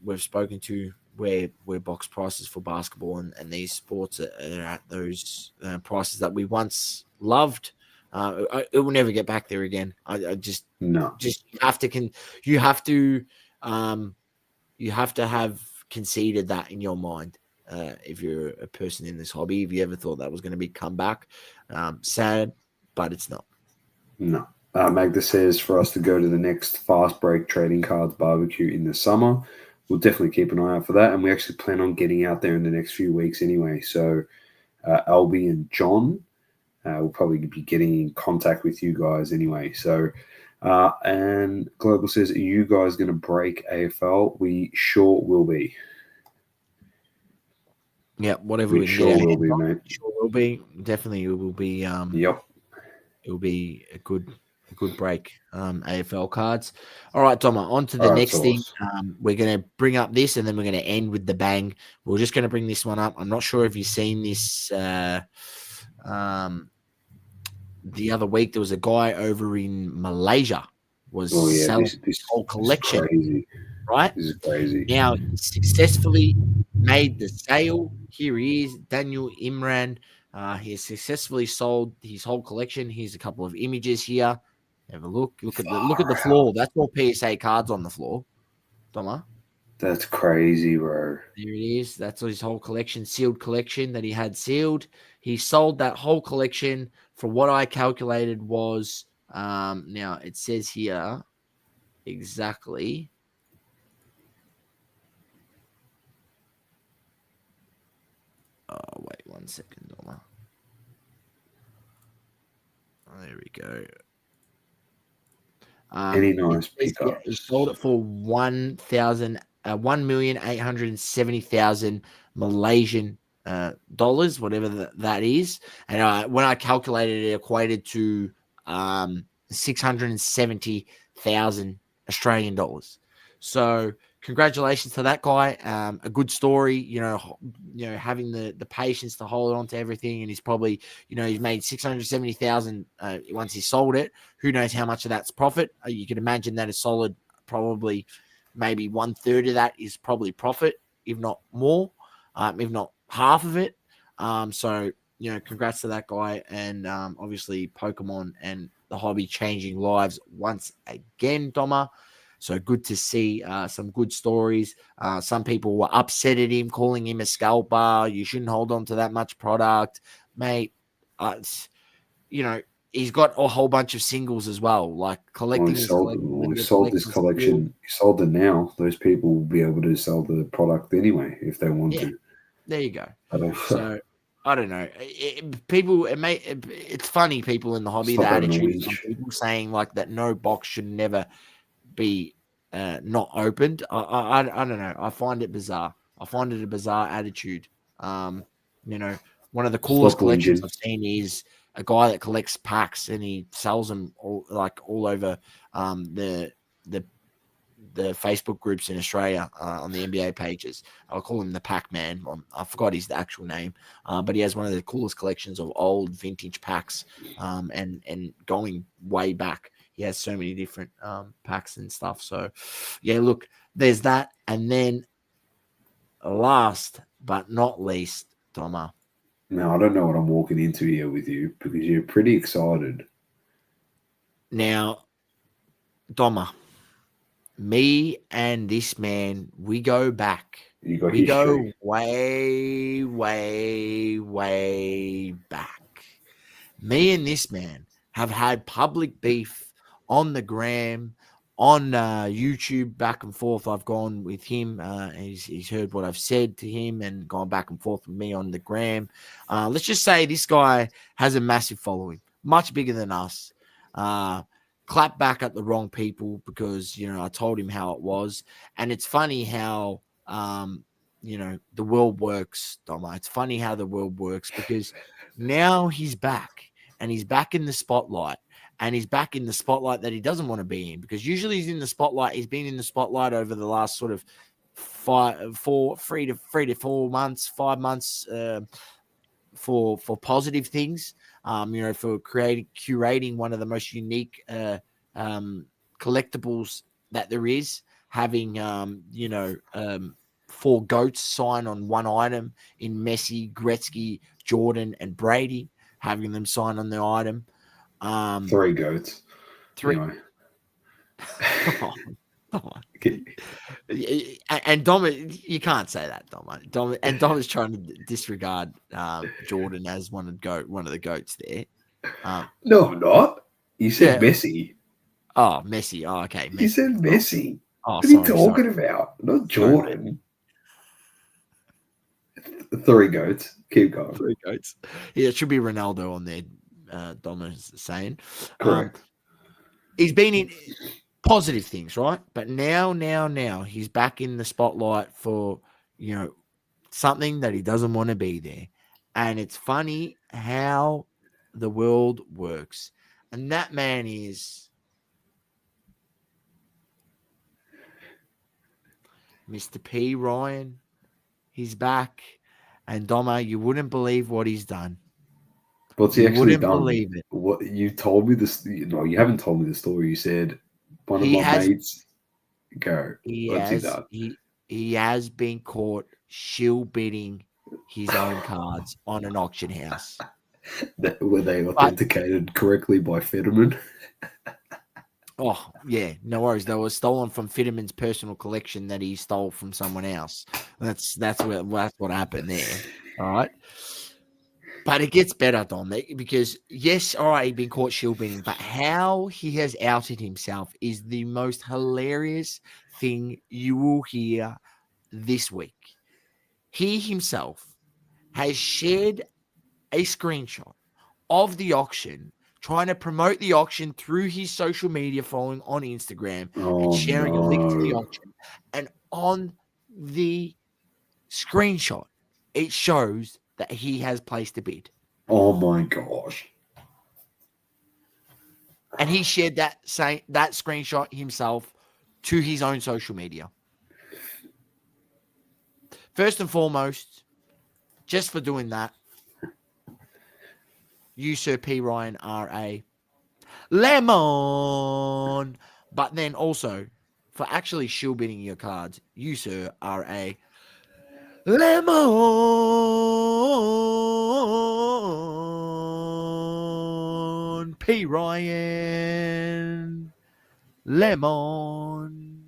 we've spoken to where box prices for basketball and these sports are at those prices that we once loved. It will never get back there again. I just No. you have to you have to you have to have conceded that in your mind. If you're a person in this hobby, if you ever thought that was going to be come back, sad, but it's not. No. Magda says for us to go to the next fast break trading cards barbecue in the summer. We'll definitely keep an eye out for that. And we actually plan on getting out there in the next few weeks anyway. So Albie and John will probably be getting in contact with you guys anyway. So, and Global says, are you guys going to break AFL? We sure will be. Yeah, whatever We we can sure get our will hands be, on, mate. sure will be. Definitely, it will be. Yep. It will be a good break. AFL cards. All right, Doma. On to the All right, next thing. Sauce. We're going to bring up this, and then we're going to end with the bang. We're just going to bring this one up. I'm not sure if you've seen this. The other week there was a guy over in Malaysia was selling his whole collection. This is crazy. Right? This is crazy. Now he successfully made the sale. Here he is, Daniel Imran. He has successfully sold his whole collection. Here's a couple of images here. Have a look. Look at the floor. That's all PSA cards on the floor. Doma. That's crazy, bro. There it is. That's his whole collection, sealed collection that he had sealed. He sold that whole collection for what I calculated was now it says here exactly. Oh, wait 1 second, Doma. There we go. Any nice pickups? Yeah, he sold it for 1,870,000 Malaysian dollars, whatever that is. And when I calculated it, equated to 670,000 Australian dollars. So congratulations to that guy. A good story, having the patience to hold on to everything. And he's probably, he's made 670,000 once he sold it. Who knows how much of that's profit? You can imagine that a solid, probably maybe 1/3 of that is probably profit, if not more, if not half of it. So, congrats to that guy. And obviously Pokemon and the hobby changing lives once again, Doma. So good to see some good stories. Some people were upset at him, calling him a scalper. You shouldn't hold on to that much product, mate. He's got a whole bunch of singles as well. Like collecting He sold this collection. He sold it now. Those people will be able to sell the product anyway if they want to. There you go. So I don't know. It's funny. People in the hobby, the attitude of some people saying like that no box should never be not opened. I don't know. I find it bizarre. I find it a bizarre attitude. One of the coolest collections I've seen is a guy that collects packs and he sells them all over the Facebook groups in Australia on the NBA pages. I'll call him the Pac-Man. I forgot his actual name, but he has one of the coolest collections of old vintage packs and going way back. He has so many different packs and stuff. So, yeah, look, there's that. And then last but not least, Doma. Now, I don't know what I'm walking into here with you because you're pretty excited. Now, Doma, me and this man, we go back. We go way, way, way back. Me and this man have had public beef on the gram, on YouTube, back and forth. I've gone with him. He's heard what I've said to him and gone back and forth with me on the gram. Let's just say this guy has a massive following, much bigger than us. Clap back at the wrong people because, I told him how it was. And it's funny how, the world works, Doma. It's funny how the world works because now he's back and he's back in the spotlight. And he's back in the spotlight that he doesn't want to be in because usually he's in the spotlight. He's been in the spotlight over the last sort of 3 to 4 months, 5 months for positive things. For curating one of the most unique collectibles that there is, having 4 GOATs sign on one item in Messi, Gretzky, Jordan, and Brady, having them sign on the item. 3 goats. 3. Anyway. Oh, and Dom, you can't say that, Dom. And Dom is trying to disregard Jordan as one of the goats there. No, I'm not. You said Messi. Oh, Messi. Oh, okay. You said Messi. Oh, what are you talking about? Not Jordan. 3 goats. Keep going. 3 goats. Yeah, it should be Ronaldo on there. Dom is saying. Correct. He's been in positive things, right? But now he's back in the spotlight for, something that he doesn't want to be there. And it's funny how the world works. And that man is Mr. P. Ryan. He's back. And Doma, you wouldn't believe what he's done. What's he actually done? Believe it. What you told me this? No, you haven't told me the story. You said one of my mates. What's he done? He has been caught shill bidding his own cards on an auction house. Were they authenticated correctly by Fetterman? Oh, yeah, no worries. They were stolen from Fitterman's personal collection that he stole from someone else. That's what happened there. All right. But it gets better, Dom, because yes, all right, he's been caught shill bidding, but how he has outed himself is the most hilarious thing you will hear this week. He himself has shared a screenshot of the auction, trying to promote the auction through his social media following on Instagram and sharing a link to the auction. And on the screenshot, it shows that he has placed a bid. Oh my gosh. And he shared that screenshot himself to his own social media. First and foremost, just for doing that, you, Sir P. Ryan, are a lemon. But then also, for actually shill bidding your cards, you, sir, are a lemon. P. Ryan. Lemon.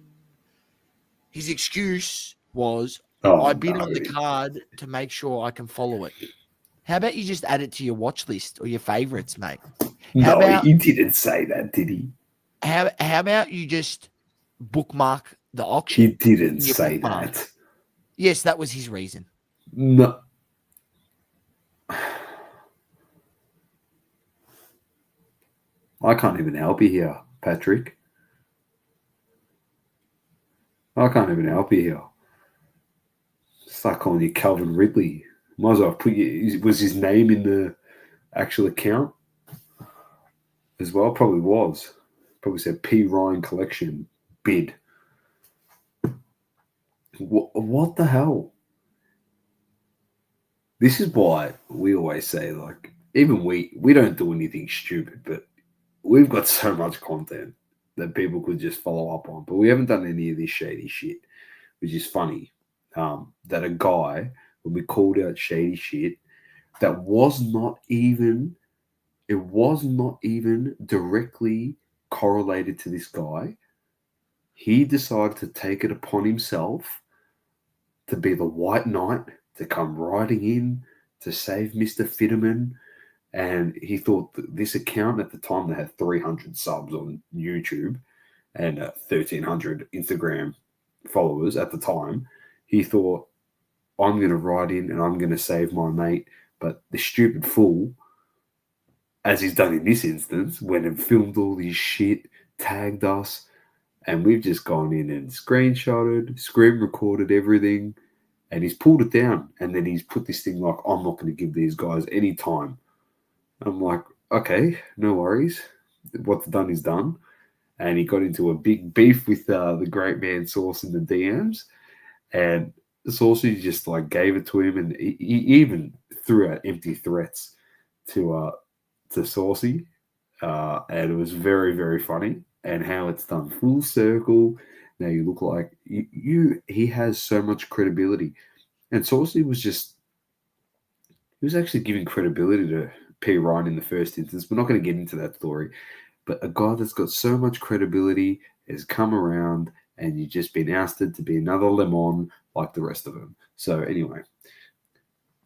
His excuse was, I bid on the card to make sure I can follow it. How about you just add it to your watch list or your favorites, mate? He didn't say that, did he? How about you just bookmark the auction? He didn't say that. Yes, that was his reason. No. I can't even help you here, Patrick. I can't even help you here. Start calling you Calvin Ridley. Might as well put was his name in the actual account as well? Probably was. Probably said P. Ryan Collection bid. What the hell? This is why we always say, like, even we don't do anything stupid, but we've got so much content that people could just follow up on. But we haven't done any of this shady shit, which is funny. That a guy, when we called out shady shit, that was not even directly correlated to this guy. He decided to take it upon himself to be the white knight, to come riding in to save Mr. Fitterman. And he thought that this account at the time, they had 300 subs on YouTube and 1,300 Instagram followers at the time. He thought, I'm going to ride in and I'm going to save my mate. But the stupid fool, as he's done in this instance, went and filmed all this shit, tagged us, and we've just gone in and screenshotted, screen recorded everything, and he's pulled it down. And then he's put this thing like, I'm not going to give these guys any time. I'm like, okay, no worries. What's done is done. And he got into a big beef with the great man Sauce in the DMs. And Saucy just like gave it to him, and he even threw out empty threats to Saucy, and it was very, very funny. And how it's done full circle, Now you look like he has so much credibility. And Saucy he was actually giving credibility to P. Ryan in the first instance. We're not going to get into that story. But a guy that's got so much credibility has come around and you've just been ousted to be another lemon like the rest of them. So anyway,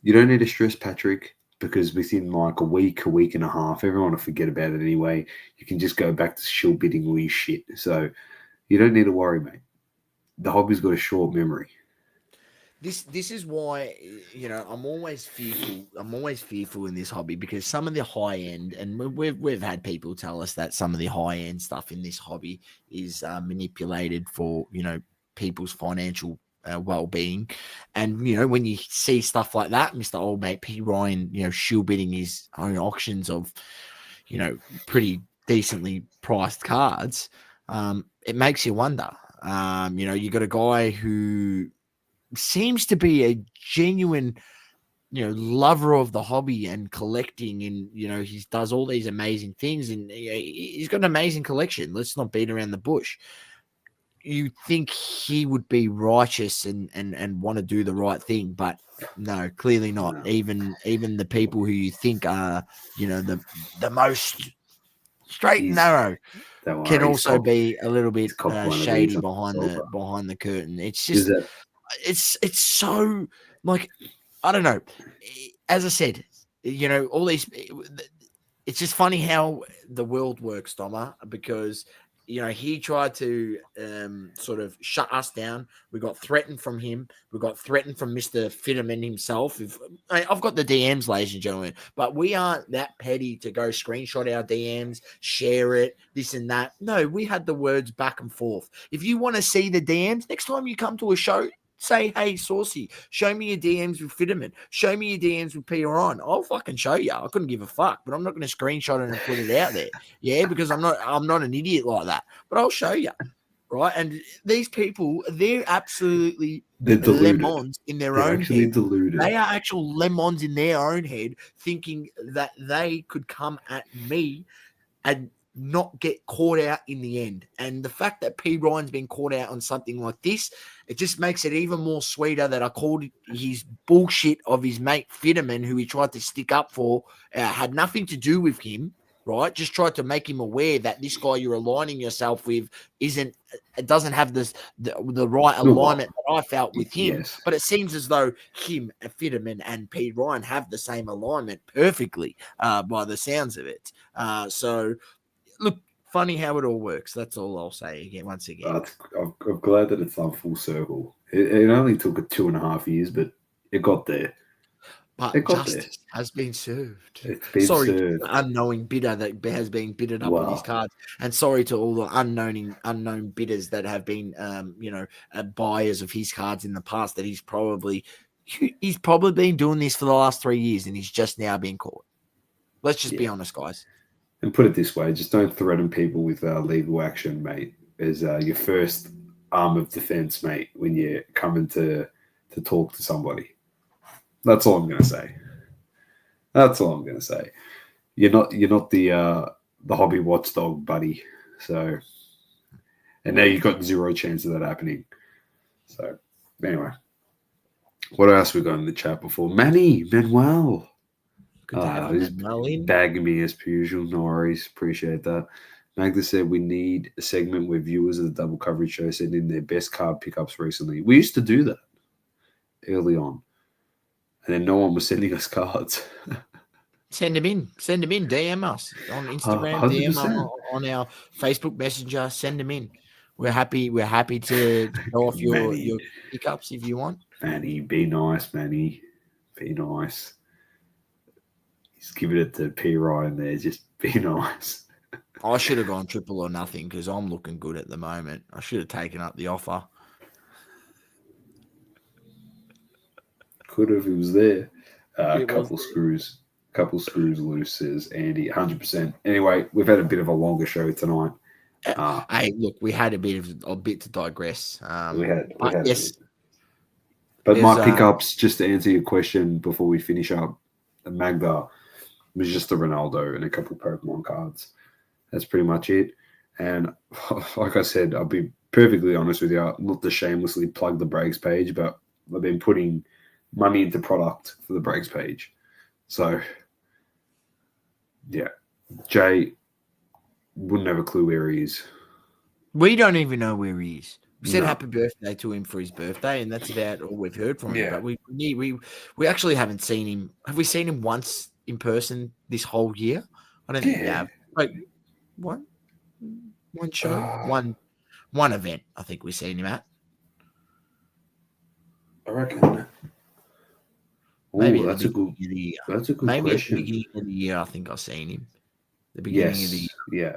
you don't need to stress Patrick because within like a week and a half, everyone will forget about it anyway. You can just go back to shill bidding all your shit. So you don't need to worry, mate. The hobby's got a short memory. This is why I'm always fearful. I'm always fearful in this hobby because some of the high end, and we've had people tell us that some of the high end stuff in this hobby is manipulated for people's financial well being, and when you see stuff like that, Mr. Old Mate P Ryan, shill bidding his own auctions of pretty decently priced cards, it makes you wonder. You got a guy who seems to be a genuine, lover of the hobby and collecting, and he does all these amazing things, and he's got an amazing collection. Let's not beat around the bush. You think he would be righteous and want to do the right thing, but no, clearly not. No. Even the people who you think are, the most straight and narrow can also be a little bit shady behind the curtain. It's just. It's so like, I don't know. As I said, all these. It's just funny how the world works, Doma, because he tried to sort of shut us down. We got threatened from him. We got threatened from Mr. Fitterman himself. I've got the DMs, ladies and gentlemen, but we aren't that petty to go screenshot our DMs, share it, this and that. No, we had the words back and forth. If you want to see the DMs, next time you come to a show, say, hey, Saucy, show me your DMs with Fitterman. Show me your DMs with Peter on. I'll fucking show you. I couldn't give a fuck, but I'm not going to screenshot it and put it out there. Yeah, because I'm not an idiot like that. But I'll show you, right? And these people, they're lemons in their own head. Deluded. They are actual lemons in their own head, thinking that they could come at me and not get caught out in the end. And the fact that P. Ryan's been caught out on something like this, it just makes it even more sweeter that I called his bullshit of his mate Fitterman, who he tried to stick up for, had nothing to do with him, right? Just tried to make him aware that this guy you're aligning yourself with doesn't have the right alignment that I felt with him. Yes. But it seems as though him, Fitterman, and P. Ryan have the same alignment perfectly by the sounds of it. So look, funny how it all works. That's all I'll say once again. I'm glad that it's done full circle. It only took 2.5 years, but it got there. But justice has been served. It's been sorry served. to the unknowing bidder that has been bidded up with his cards, and sorry to all the unknown bidders that have been, buyers of his cards in the past. That he's probably been doing this for the last 3 years, and he's just now being caught. Let's just be honest, guys. And put it this way, just don't threaten people with legal action, mate, as your first arm of defense, mate, when you're coming to talk to somebody. That's all I'm going to say. That's all I'm going to say. You're not the hobby watchdog, buddy. So, and now you've got zero chance of that happening. So, anyway. What else we got in the chat before? Manuel. He's bagging me as per usual. No worries. Appreciate that. Magda said we need a segment where viewers of the Double Coverage Show send in their best card pickups recently. We used to do that early on. And then no one was sending us cards. Send them in. DM us on Instagram. 100%. DM on our Facebook Messenger. Send them in. We're happy to go off your pickups if you want. Manny, be nice, Manny. Be nice. He's giving it to P. Ryan there. Just be nice. I should have gone triple or nothing because I'm looking good at the moment. I should have taken up the offer. Could have. He was there. A couple screws loose, says Andy. 100%. Anyway, we've had a bit of a longer show tonight. Hey, look, we had a bit to digress. We had yes. But my pickups, just to answer your question before we finish up, Magda was just a Ronaldo and a couple Pokemon cards. That's pretty much it. And like I said, I'll be perfectly honest with you, not to shamelessly plug the Breaks page, but I've been putting money into product for the Breaks page. So, yeah, Jay wouldn't have a clue where he is. We don't even know where he is. We said No. happy birthday to him for his birthday, and that's about all we've heard from him. Yeah. But we actually haven't seen him. Have we seen him once in person this whole year? I don't think we have. Like one show, one event. I think we've seen him at. I reckon. Maybe Oh, that's a good year. That's a good Maybe question. at the beginning of the year, I think I've seen him. The beginning of the year. Yeah.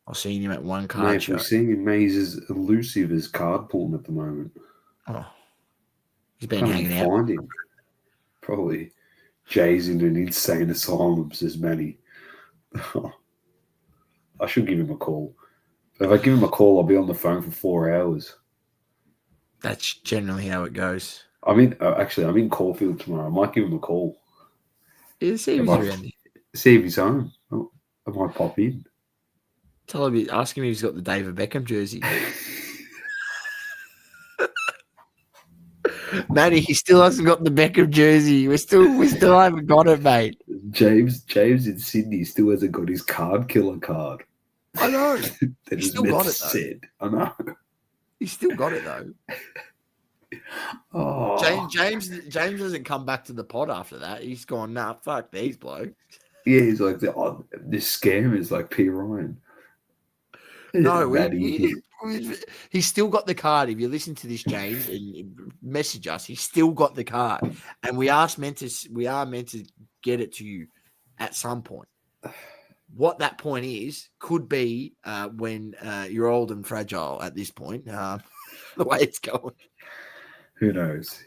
I've seen him at one card show. We're seeing him. He's as elusive as card pulling at the moment. Oh, he's been hanging out. Find him. Probably Jay's in an insane asylum, says Manny. I should give him a call. If I give him a call, I'll be on the phone for 4 hours. That's generally how it goes. I'm in Caulfield tomorrow. I might give him a call. Yeah, see if he's home. I might pop in. Ask him if he's got the David Beckham jersey. Matty, he still hasn't got the Beckham jersey. We still haven't got it, mate. James in Sydney still hasn't got his card killer card. I know. That He's still got it though. Said. I know. He's still got it though. Oh. James doesn't come back to the pod after that. He's gone, nah, fuck these blokes. Yeah, he's like this scam is like P. Ryan. No, he's still got the card. If you listen to this, James, and message us, he's still got the card, and we are meant to get it to you at some point. What that point is could be when you're old and fragile at this point. The way it's going, who knows?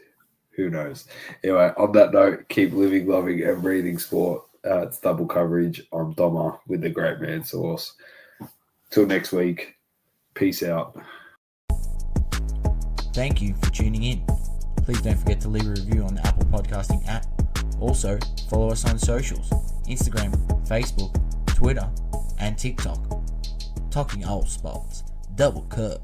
Anyway, on that note, keep living, loving, and breathing sport. It's double coverage. I'm Doma with the Great Man Sauce. Till next week, peace out. Thank you for tuning in. Please don't forget to leave a review on the Apple Podcasting app. Also, follow us on socials, Instagram, Facebook, Twitter, and TikTok. Talking all sports, double coverage.